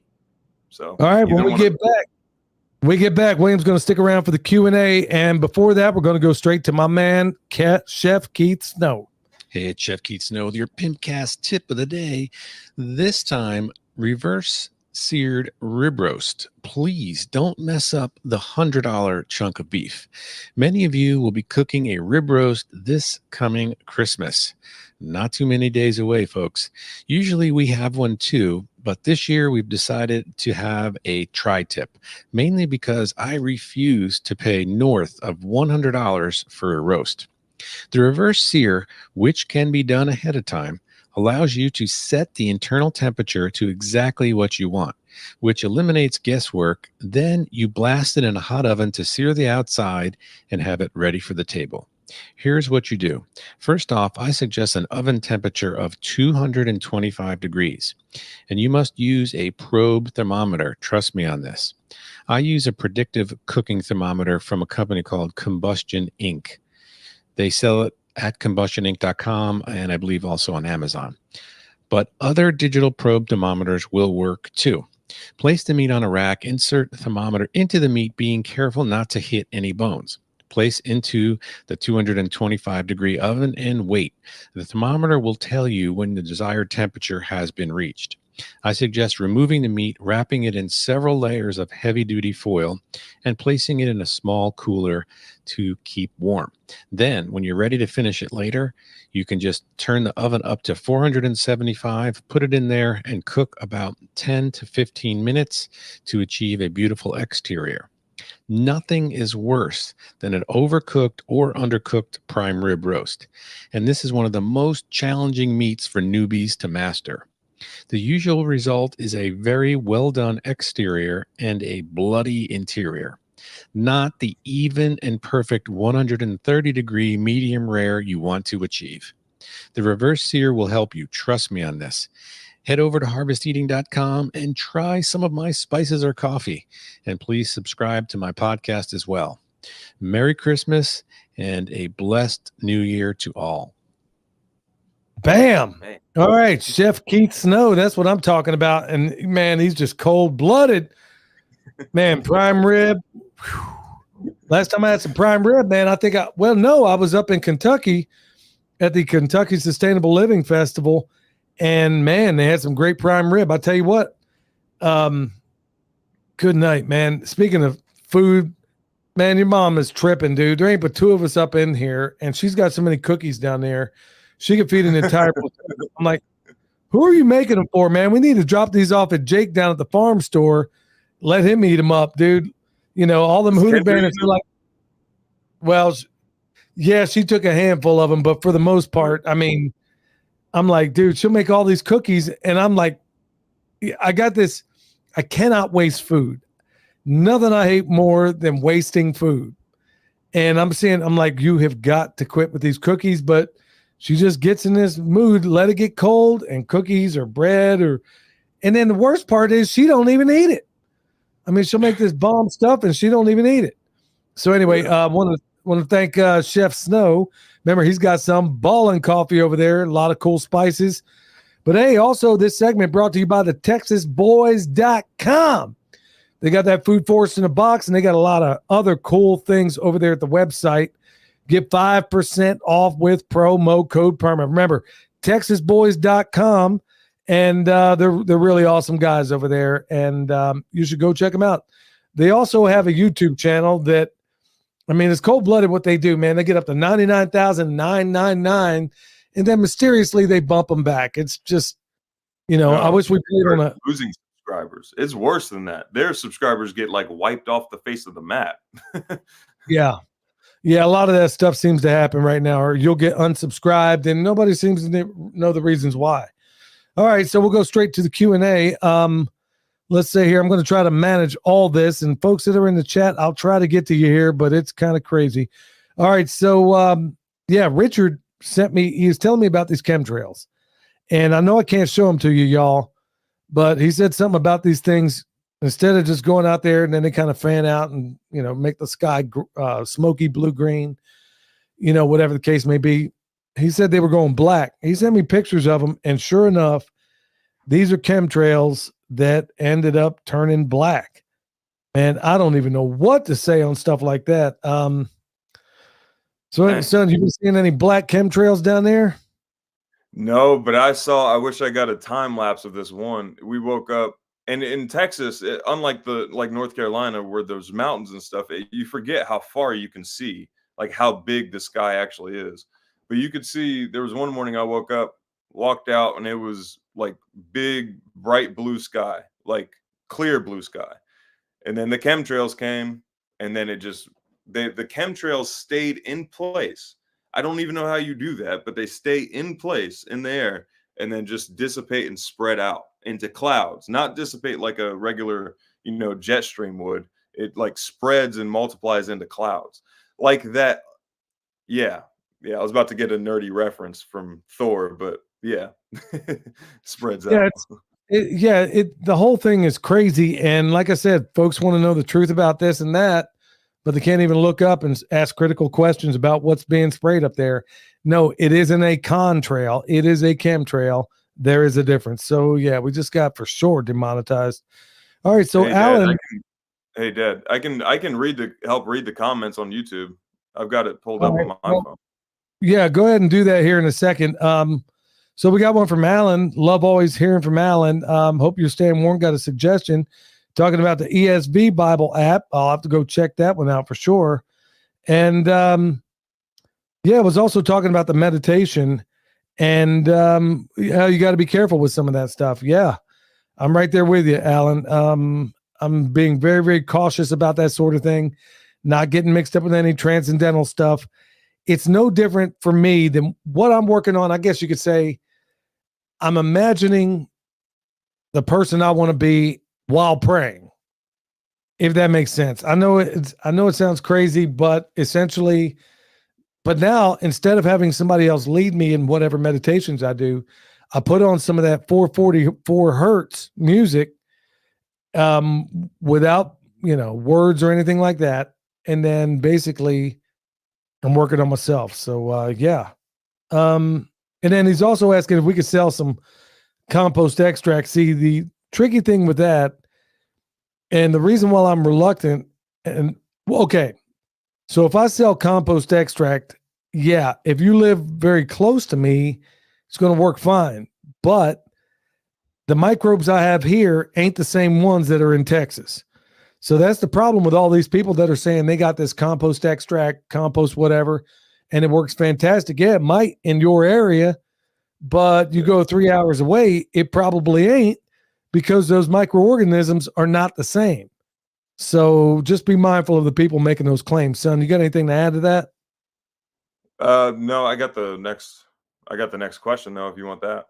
C: So,
B: all right, when we get back, William's going to stick around for the Q&A, and before that, we're going to go straight to my man, Chef Keith Snow.
E: Hey, it's Chef Keith Snow with your Pimpcast tip of the day. This time, reverse seared rib roast. Please don't mess up the $100 chunk of beef. Many of you will be cooking a rib roast this coming Christmas. Not too many days away, folks. Usually we have one too, but this year we've decided to have a tri-tip, mainly because I refuse to pay north of $100 for a roast. The reverse sear, which can be done ahead of time, allows you to set the internal temperature to exactly what you want, which eliminates guesswork. Then you blast it in a hot oven to sear the outside and have it ready for the table. Here's what you do. First off, I suggest an oven temperature of 225 degrees, and you must use a probe thermometer. Trust me on this. I use a predictive cooking thermometer from a company called Combustion Inc. They sell it at combustioninc.com and I believe also on Amazon. But other digital probe thermometers will work too. Place the meat on a rack, insert the thermometer into the meat, being careful not to hit any bones. Place into the 225-degree oven and wait. The thermometer will tell you when the desired temperature has been reached. I suggest removing the meat, wrapping it in several layers of heavy-duty foil, and placing it in a small cooler to keep warm. Then, when you're ready to finish it later, you can just turn the oven up to 475, put it in there, and cook about 10 to 15 minutes to achieve a beautiful exterior. Nothing is worse than an overcooked or undercooked prime rib roast, and this is one of the most challenging meats for newbies to master. The usual result is a very well done exterior and a bloody interior, not the even and perfect 130-degree medium rare you want to achieve. The reverse sear will help you. Trust me on this. Head over to harvesteating.com and try some of my spices or coffee. And please subscribe to my podcast as well. Merry Christmas and a blessed New Year to all.
B: Bam. All right, Chef Keith Snow. That's what I'm talking about. And man, he's just cold-blooded. Man, prime rib. Whew. Last time I had some prime rib, man, I was up in Kentucky at the Kentucky Sustainable Living Festival. And man, they had some great prime rib. I tell you what, good night, man. Speaking of food, man, your mom is tripping, dude. There ain't but two of us up in here, and she's got so many cookies down there. She could feed an entire. I'm like, who are you making them for, man? We need to drop these off at Jake down at the farm store. Let him eat them up, dude. All them Hooter Banners are like, well, yeah, she took a handful of them, but for the most part, I mean, I'm like, dude, she'll make all these cookies. And I'm like, I got this. I cannot waste food. Nothing I hate more than wasting food. And I'm like, you have got to quit with these cookies. But she just gets in this mood, let it get cold, and cookies or bread and then the worst part is she don't even eat it. I mean, she'll make this bomb stuff and she don't even eat it. So anyway, want to thank Chef Snow. Remember, he's got some ballin' coffee over there, a lot of cool spices. But hey, also this segment brought to you by the TexasBoys.com. They got that food forest in a box, and they got a lot of other cool things over there at the website. Get 5% off with promo code PERMA. Remember, TexasBoys.com, and they're really awesome guys over there, and you should go check them out. They also have a YouTube channel that, I mean, it's cold blooded what they do, man. They get up to 99,999, and then mysteriously they bump them back. It's just, I
C: No,
B: wish we played on a.
C: losing subscribers. It's worse than that. Their subscribers get like wiped off the face of the map.
B: Yeah. Yeah. A lot of that stuff seems to happen right now, or you'll get unsubscribed and nobody seems to know the reasons why. All right. So we'll go straight to the Q&A. Let's say here, I'm going to try to manage all this, and folks that are in the chat, I'll try to get to you here, but it's kind of crazy. All right. So, yeah, Richard sent me, he was telling me about these chemtrails, and I know I can't show them to you, y'all, but he said something about these things. Instead of just going out there and then they kind of fan out and, make the sky smoky blue green, whatever the case may be. He said they were going black. He sent me pictures of them, and sure enough, these are chemtrails that ended up turning black. And I don't even know what to say on stuff like that. So, son, you been seeing any black chemtrails down there?
C: No, but I wish I got a time lapse of this one. We woke up, and in Texas, unlike North Carolina, where there's mountains and stuff, you forget how far you can see, like how big the sky actually is. But you could see, there was one morning I woke up, walked out, and it was like big, bright blue sky, like clear blue sky. And then the chemtrails came, and then the chemtrails stayed in place. I don't even know how you do that, but they stay in place in the air and then just dissipate and spread out into clouds, not dissipate like a regular, jet stream would. It like spreads and multiplies into clouds like that. Yeah. Yeah. I was about to get a nerdy reference from Thor, but yeah, spreads out.
B: The whole thing is crazy. And like I said, folks want to know the truth about this and that, but they can't even look up and ask critical questions about what's being sprayed up there. No, it isn't a contrail. It is a chemtrail. There is a difference. So yeah, we just got for sure demonetized. All right. So
C: hey,
B: Alan,
C: Dad, I can help read the comments on YouTube. I've got it pulled up on my iPhone.
B: Yeah, go ahead and do that here in a second. So we got one from Alan. Love always hearing from Alan. Hope you're staying warm. Got a suggestion talking about the ESV Bible app. I'll have to go check that one out for sure. And yeah, I was also talking about the meditation and how you got to be careful with some of that stuff. Yeah, I'm right there with you, Alan. I'm being very, very cautious about that sort of thing, not getting mixed up with any transcendental stuff. It's no different for me than what I'm working on. I guess you could say I'm imagining the person I want to be while praying, if that makes sense. I know it sounds crazy, but essentially, but now instead of having somebody else lead me in whatever meditations I do, I put on some of that 444 hertz music without, words or anything like that. And then basically I'm working on myself. So yeah. And then he's also asking if we could sell some compost extract. See, the tricky thing with that, and the reason why I'm reluctant, and okay, so if I sell compost extract, yeah, if you live very close to me, it's going to work fine. But the microbes I have here ain't the same ones that are in Texas. So that's the problem with all these people that are saying they got this compost extract, compost, whatever, and it works fantastic. Yeah, it might in your area, but you go 3 hours away, it probably ain't, because those microorganisms are not the same. So just be mindful of the people making those claims. Son, you got anything to add to that?
C: No, I got the next question though, if you want that.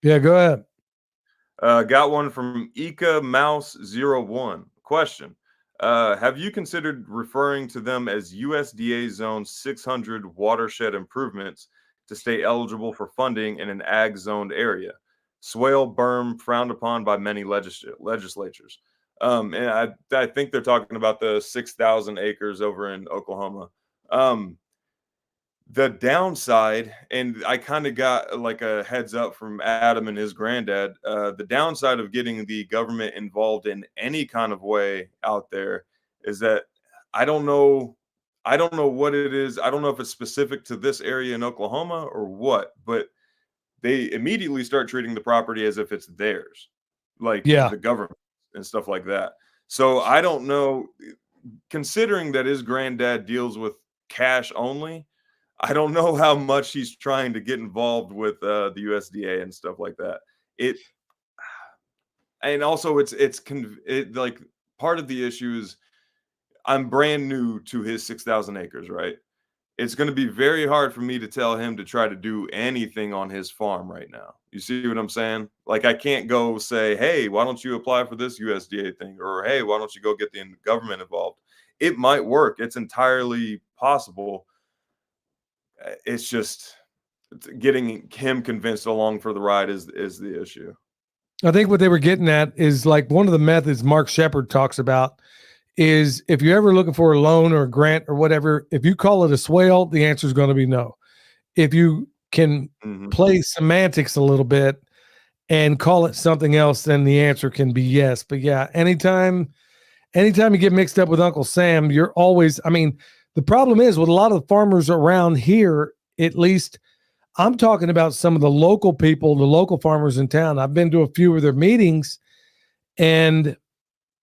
B: Yeah, go ahead.
C: Got one from Ika Mouse 01. Question. Have you considered referring to them as USDA Zone 600 watershed improvements to stay eligible for funding in an ag zoned area? Swale berm frowned upon by many legislatures. And I think they're talking about the 6,000 acres over in Oklahoma. The downside, and I kind of got like a heads up from Adam and his granddad, the downside of getting the government involved in any kind of way out there is that I don't know what it is. I don't know if it's specific to this area in Oklahoma or what, but they immediately start treating the property as if it's theirs, like the government and stuff like that. So I don't know, considering that his granddad deals with cash only, I don't know how much he's trying to get involved with the USDA and stuff like that. It and also like part of the issue is I'm brand new to his 6,000 acres, right? It's going to be very hard for me to tell him to try to do anything on his farm right now. You see what I'm saying? Like, I can't go say, hey, why don't you apply for this USDA thing? Or, hey, why don't you go get the government involved? It might work. It's entirely possible. It's just getting him convinced along for the ride is the issue.
B: I think what they were getting at is like one of the methods Mark Shepard talks about is if you're ever looking for a loan or a grant or whatever, if you call it a swale, the answer is going to be no. If you can play semantics a little bit and call it something else, then the answer can be yes. But yeah, anytime you get mixed up with Uncle Sam, you're always, I mean, the problem is with a lot of the farmers around here, at least I'm talking about some of the local people, the local farmers in town. I've been to a few of their meetings, and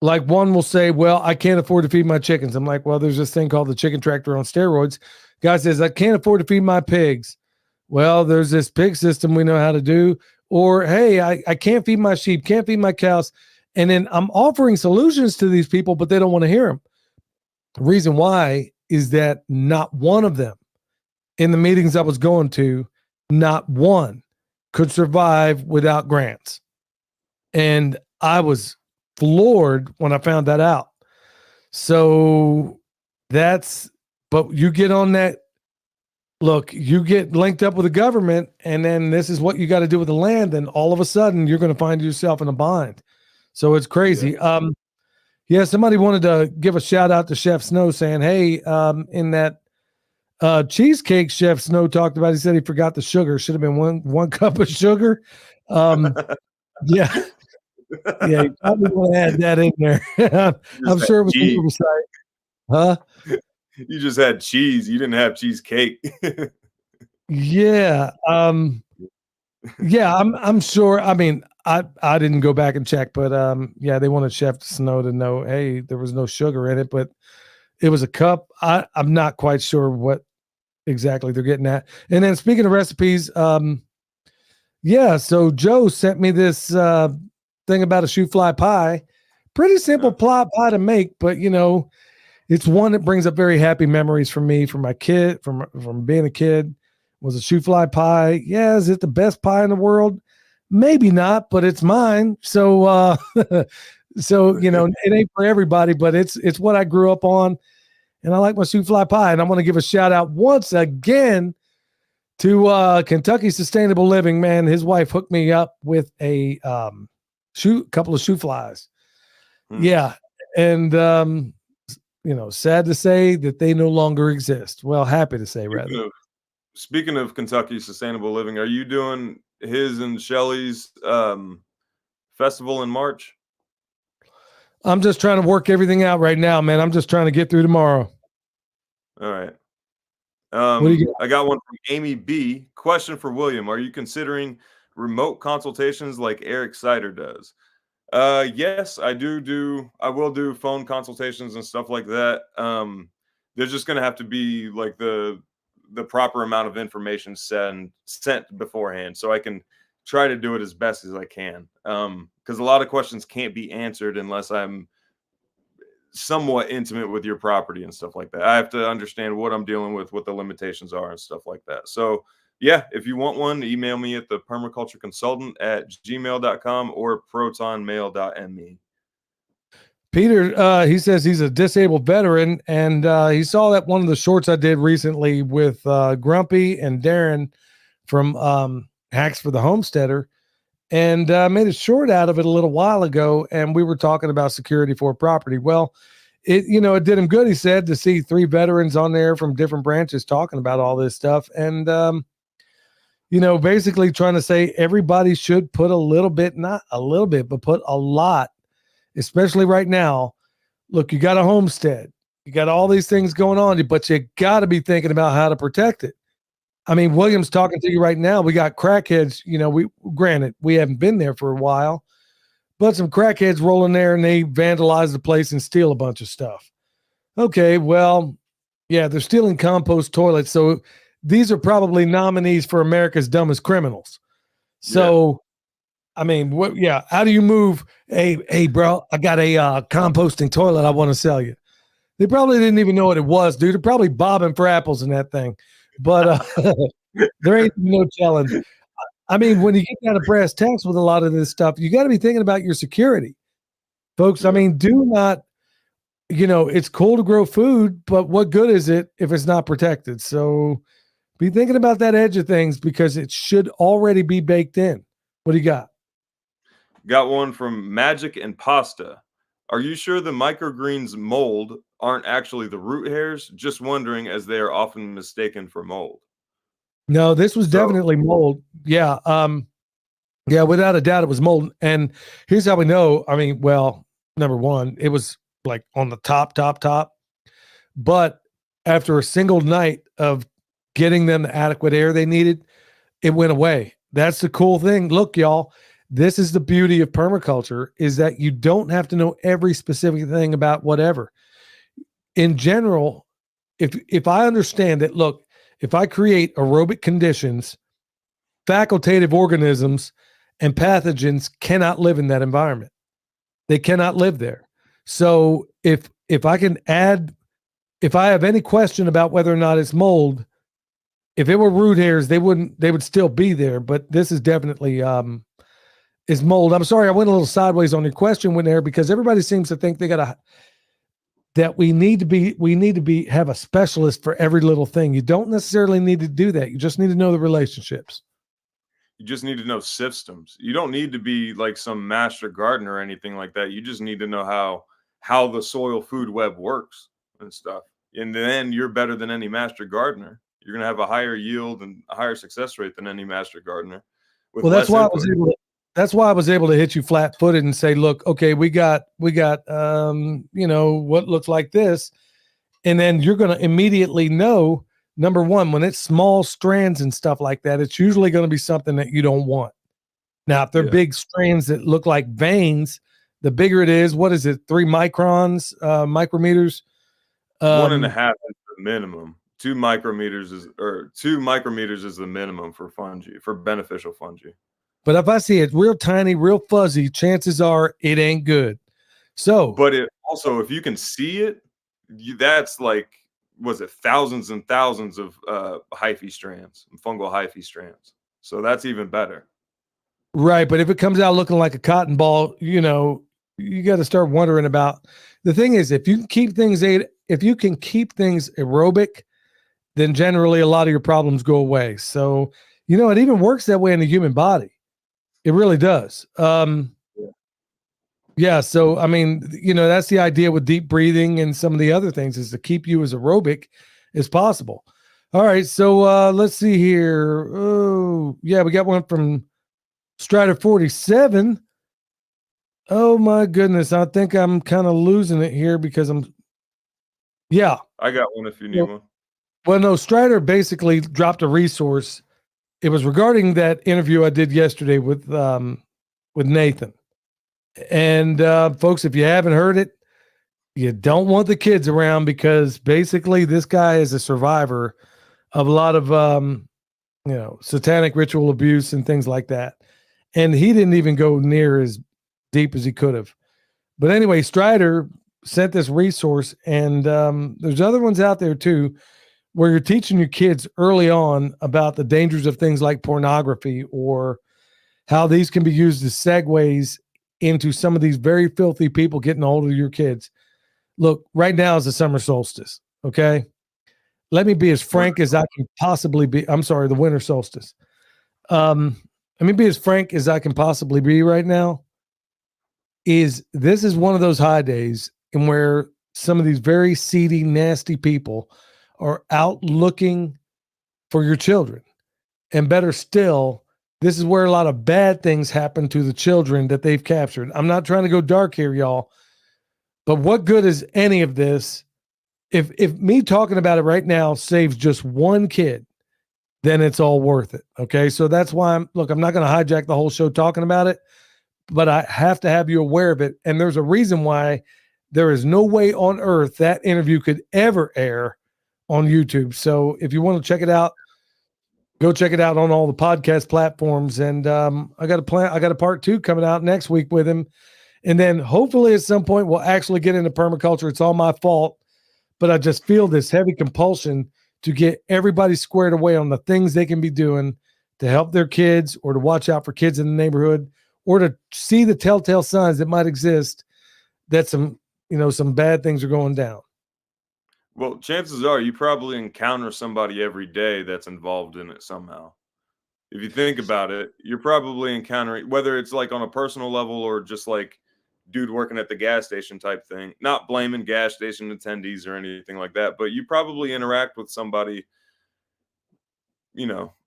B: like one will say, well, I can't afford to feed my chickens. I'm like, well, there's this thing called the chicken tractor on steroids. Guy says, I can't afford to feed my pigs. Well, there's this pig system we know how to do. Or, hey, I can't feed my sheep, can't feed my cows. And then I'm offering solutions to these people, but they don't want to hear them. The reason why is that not one of them in the meetings I was going to, not one could survive without grants. And I was floored when I found that out. So but you get on that, look, you get linked up with the government, and then this is what you got to do with the land. And all of a sudden you're going to find yourself in a bind. So it's crazy. Yeah. Somebody wanted to give a shout out to Chef Snow saying, hey, in that cheesecake Chef Snow talked about, he said he forgot the sugar. Should have been one cup of sugar. Yeah. Yeah, you probably want to add that in there. I'm sure it was oversight. Huh?
C: You just had cheese. You didn't have cheesecake.
B: Yeah. Yeah, I'm sure. I mean, I didn't go back and check, but yeah, they wanted Chef Snow to know, hey, there was no sugar in it, but it was a cup. I'm not quite sure what exactly they're getting at. And then speaking of recipes, yeah, so Joe sent me this thing about a shoe fly pie. Pretty simple pie to make, but you know, it's one that brings up very happy memories for me, from my kid, from being a kid. Was a shoe fly pie. Yeah, is it the best pie in the world? Maybe not, but it's mine. So so you know, it ain't for everybody, but it's what I grew up on, and I like my shoe fly pie. And I want to give a shout out once again to Kentucky Sustainable Living. Man, his wife hooked me up with a couple of shoe flies. Yeah. And you know, sad to say that they no longer exist. Well, happy to say, rather.
C: Speaking of Kentucky Sustainable Living, are you doing his and Shelly's festival in March?
B: I'm just trying to work everything out right now, man. I'm just trying to get through tomorrow.
C: All right.
B: I
C: got one from Amy B. Question for William. Are you considering remote consultations like Eric Sider does? Yes, I will do phone consultations and stuff like that. There's just going to have to be like the proper amount of information sent beforehand, so I can try to do it as best as I can. Because a lot of questions can't be answered unless I'm somewhat intimate with your property and stuff like that. I have to understand what I'm dealing with, what the limitations are and stuff like that. So yeah, if you want one, email me at thepermacultureconsultant@gmail.com or protonmail.me.
B: Peter, he says he's a disabled veteran, and he saw that one of the shorts I did recently with Grumpy and Darren from Hacks for the Homesteader, and made a short out of it a little while ago, and we were talking about security for property. Well, it did him good, he said, to see 3 veterans on there from different branches talking about all this stuff, and basically trying to say everybody should put a little bit, not a little bit, but put a lot, especially right now. Look, you got a homestead, you got all these things going on, but you got to be thinking about how to protect it. I mean, William's talking to you right now. We got crackheads, granted, we haven't been there for a while, but some crackheads roll in there and they vandalize the place and steal a bunch of stuff. Okay, well, yeah, they're stealing compost toilets. So these are probably nominees for America's Dumbest Criminals. So, I mean, what? Yeah, how do you move? Hey, bro, I got a composting toilet I want to sell you. They probably didn't even know what it was, dude. They're probably bobbing for apples in that thing. But there ain't no telling. I mean, when you get down to brass tacks with a lot of this stuff, you got to be thinking about your security, folks. I mean, do not, it's cool to grow food, but what good is it if it's not protected? So be thinking about that edge of things because it should already be baked in. What do you got?
C: Got one from Magic and Pasta. Are you sure the microgreens mold aren't actually the root hairs? Just wondering, as they are often mistaken for mold.
B: No, this was definitely mold. Yeah. Yeah, without a doubt it was mold. And here's how we know. I mean, well, number one, it was like on the top. But after a single night of getting them the adequate air they needed, it went away. That's the cool thing. Look, y'all, this is the beauty of permaculture is that you don't have to know every specific thing about whatever. In general, if I understand that, look, if I create aerobic conditions, facultative organisms and pathogens cannot live in that environment. They cannot live there. So if I can add, if I have any question about whether or not it's mold, if it were root hairs, they would still be there. But this is definitely is mold. I'm sorry, I went a little sideways on your question when there because everybody seems to think that we need to have a specialist for every little thing. You don't necessarily need to do that. You just need to know the relationships.
C: You just need to know systems. You don't need to be like some master gardener or anything like that. You just need to know how the soil food web works and stuff. And then you're better than any master gardener. You're going to have a higher yield and a higher success rate than any master gardener.
B: Well, that's why I was able to hit you flat footed and say, look, okay, we got, what looks like this. And then you're going to immediately know, number one, when it's small strands and stuff like that, it's usually going to be something that you don't want. Now, if they're big strands that look like veins, the bigger it is, what is it? 3 microns, micrometers?
C: 1.5 is the minimum. 2 micrometers is the minimum for fungi, for beneficial fungi.
B: But if I see it real tiny, real fuzzy, chances are it ain't good. So,
C: but it also, if you can see it, that's like, was it thousands and thousands of hyphae strands, fungal hyphae strands. So that's even better.
B: Right. But if it comes out looking like a cotton ball, you got to start wondering about. The thing is, if you can keep things aerobic, then generally a lot of your problems go away. So, it even works that way in the human body. It really does. Yeah. So, I mean, that's the idea with deep breathing and some of the other things is to keep you as aerobic as possible. All right. So, let's see here. Oh, yeah. We got one from Strider 47. Oh my goodness. I think I'm kind of losing it here because I got
C: one if you need one.
B: Well, no, Strider basically dropped a resource. It was regarding that interview I did yesterday with Nathan. And folks, if you haven't heard it, you don't want the kids around because basically this guy is a survivor of a lot of satanic ritual abuse and things like that. And he didn't even go near as deep as he could have. But anyway, Strider sent this resource, and there's other ones out there too, where you're teaching your kids early on about the dangers of things like pornography or how these can be used as segues into some of these very filthy people getting a hold of your kids. Look, right now is the summer solstice. Okay. Let me be as frank as I can possibly be. I'm sorry, the winter solstice. Let me be as frank as I can possibly be right now. This is one of those high days in where some of these very seedy, nasty people are out looking for your children. And better still, this is where a lot of bad things happen to the children that they've captured. I'm not trying to go dark here, y'all, but what good is any of this? If me talking about it right now saves just one kid, then it's all worth it. Okay. So that's why I'm not going to hijack the whole show talking about it, but I have to have you aware of it. And there's a reason why there is no way on earth that interview could ever air on YouTube. So if you want to check it out, go check it out on all the podcast platforms. And I got a part 2 coming out next week with him. And then hopefully at some point we'll actually get into permaculture. It's all my fault, but I just feel this heavy compulsion to get everybody squared away on the things they can be doing to help their kids, or to watch out for kids in the neighborhood, or to see the telltale signs that might exist that some bad things are going down.
C: Well, chances are you probably encounter somebody every day that's involved in it somehow. If you think about it, you're probably encountering, whether it's like on a personal level or just like dude working at the gas station type thing, not blaming gas station attendees or anything like that, but you probably interact with somebody,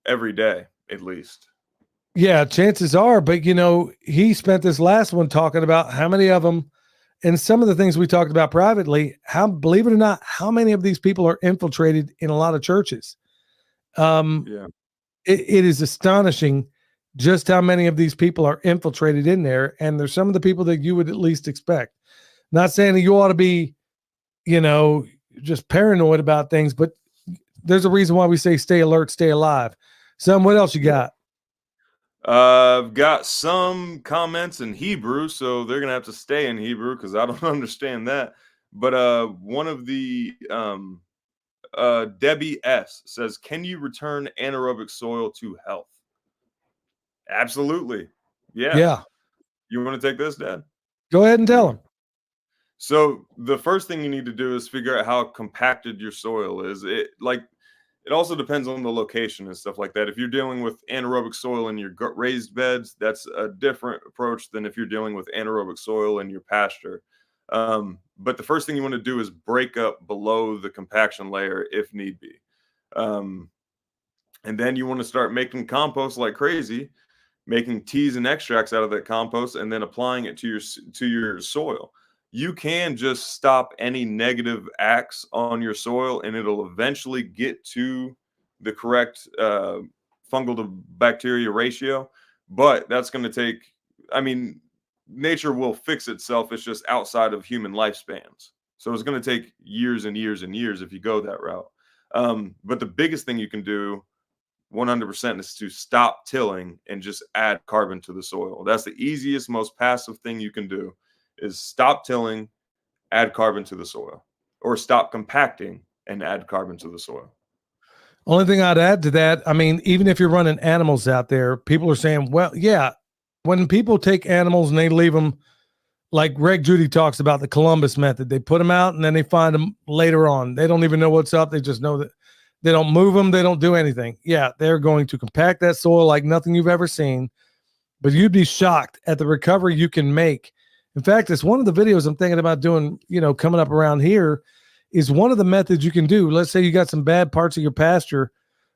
C: every day at least.
B: Yeah, chances are. But, he spent this last one talking about how many of them, and some of the things we talked about privately, believe it or not, how many of these people are infiltrated in a lot of churches.
C: Yeah.
B: It is astonishing just how many of these people are infiltrated in there. And there's some of the people that you would at least expect. Not saying that you ought to be, just paranoid about things, but there's a reason why we say stay alert, stay alive. What else you got?
C: I've got some comments in Hebrew, so they're going to have to stay in Hebrew because I don't understand that. But one of the Debbie S says, can you return anaerobic soil to health? Absolutely. Yeah. You want to take this, Dad?
B: Go ahead and tell them.
C: So the first thing you need to do is figure out how compacted your soil is. It also depends on the location and stuff like that. If you're dealing with anaerobic soil in your raised beds, that's a different approach than if you're dealing with anaerobic soil in your pasture. But the first thing you want to do is break up below the compaction layer if need be. And then you want to start making compost like crazy, making teas and extracts out of that compost, and then applying it to your soil. You can just stop any negative acts on your soil, and it'll eventually get to the correct fungal to bacteria ratio. But that's going to take, nature will fix itself. It's just outside of human lifespans. So it's going to take years and years and years if you go that route. But the biggest thing you can do 100% is to stop tilling and just add carbon to the soil. That's the easiest, most passive thing you can do, is stop tilling, add carbon to the soil, or stop compacting and add carbon to the soil.
B: Only thing I'd add to that, even if you're running animals out there, people are saying, well, yeah, when people take animals and they leave them, like Greg Judy talks about the Columbus method, they put them out and then they find them later on. They don't even know what's up. They just know that they don't move them. They don't do anything. Yeah, they're going to compact that soil like nothing you've ever seen, but you'd be shocked at the recovery you can make. In fact, it's one of the videos I'm thinking about doing, coming up around here, is one of the methods you can do. Let's say you got some bad parts of your pasture.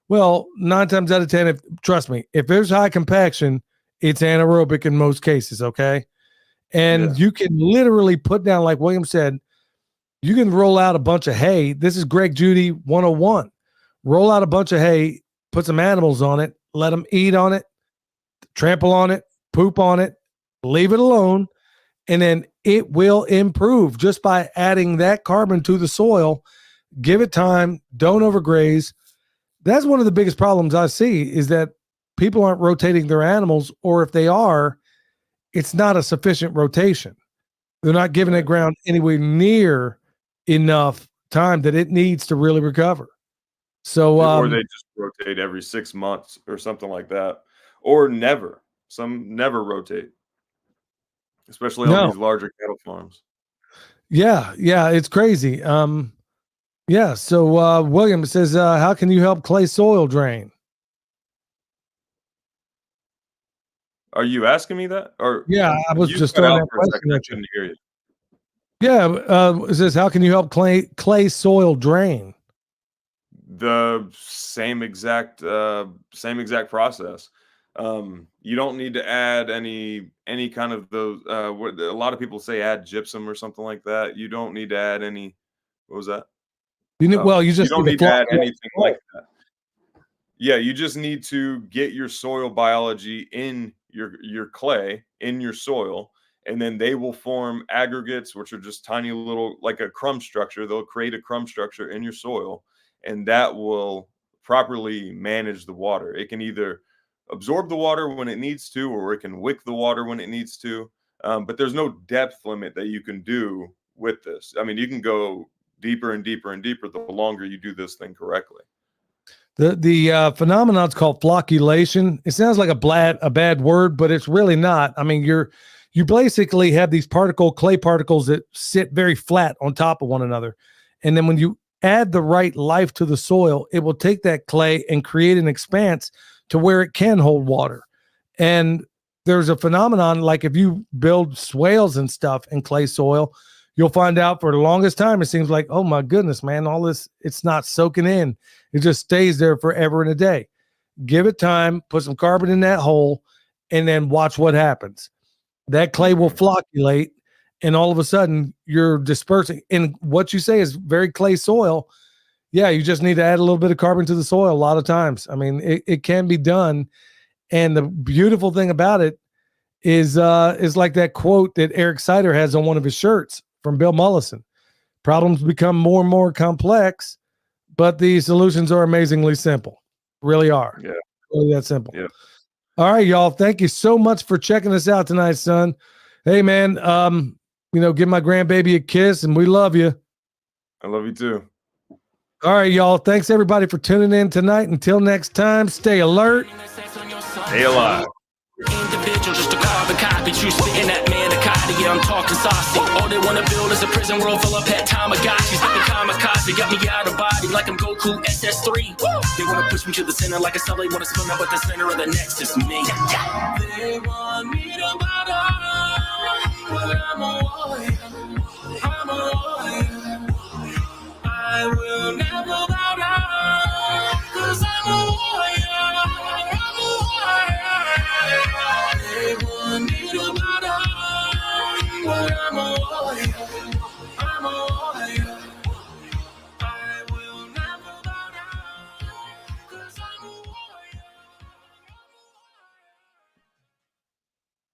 B: Well, 9 times out of 10, trust me, if there's high compaction, it's anaerobic in most cases, okay? And you can literally put down, like William said, you can roll out a bunch of hay. This is Greg Judy 101. Roll out a bunch of hay, put some animals on it, let them eat on it, trample on it, poop on it, leave it alone. And then it will improve just by adding that carbon to the soil. Give it time. Don't overgraze. That's one of the biggest problems I see, is that people aren't rotating their animals, or if they are, it's not a sufficient rotation. They're not giving it ground anywhere near enough time that it needs to really recover. So,
C: or they just rotate every 6 months or something like that, or never. Some never rotate. Especially on these larger cattle farms.
B: Yeah, it's crazy. So William says, how can you help clay soil drain?
C: Are you asking me that? Or
B: yeah, I was just throwing that question at you.
C: Hear you.
B: Yeah, it says, how can you help clay soil drain?
C: The same exact process. You don't need to add any kind of those. What a lot of people say, add gypsum or something like that. You don't need to add any. What was that?
B: You
C: don't need to add anything like that. Yeah, you just need to get your soil biology in your clay in your soil, and then they will form aggregates, which are just tiny little, like a crumb structure. They'll create a crumb structure in your soil, and that will properly manage the water. It can either absorb the water when it needs to, or it can wick the water when it needs to. But there's no depth limit that you can do with this. I mean, you can go deeper and deeper and deeper the longer you do this thing correctly.
B: The phenomenon is called flocculation. It sounds like a bad word, but it's really not. I mean, you basically have these clay particles that sit very flat on top of one another. And then when you add the right life to the soil, it will take that clay and create an expanse to where it can hold water. And there's a phenomenon, like if you build swales and stuff in clay soil, you'll find out for the longest time, it seems like, oh my goodness, man, all this, it's not soaking in. It just stays there forever and a day. Give it time, put some carbon in that hole, and then watch what happens. That clay will flocculate, and all of a sudden you're dispersing. And what you say is very clay soil. Yeah, you just need to add a little bit of carbon to the soil a lot of times. I mean, it can be done. And the beautiful thing about it is like that quote that Eric Sider has on one of his shirts from Bill Mollison. Problems become more and more complex, but the solutions are amazingly simple. Really are.
C: Yeah.
B: Really that simple.
C: Yeah.
B: All right, y'all. Thank you so much for checking us out tonight, son. Hey, man, give my grandbaby a kiss, and we love you.
C: I love you too.
B: All right, y'all. Thanks, everybody, for tuning in tonight. Until next time, stay alert.
C: Stay alive.
A: Individual, just a carbon copy. True spitting that manicotti. Yeah, I'm talking saucy. All they wanna build is a prison world full of pet Tamagotchis. Like a kamikaze, got me out of body like I'm Goku SS3. They wanna push me to the center like a cell. They wanna spin up at the center of the nexus. Me. They want me to bow down, but I'm a warrior.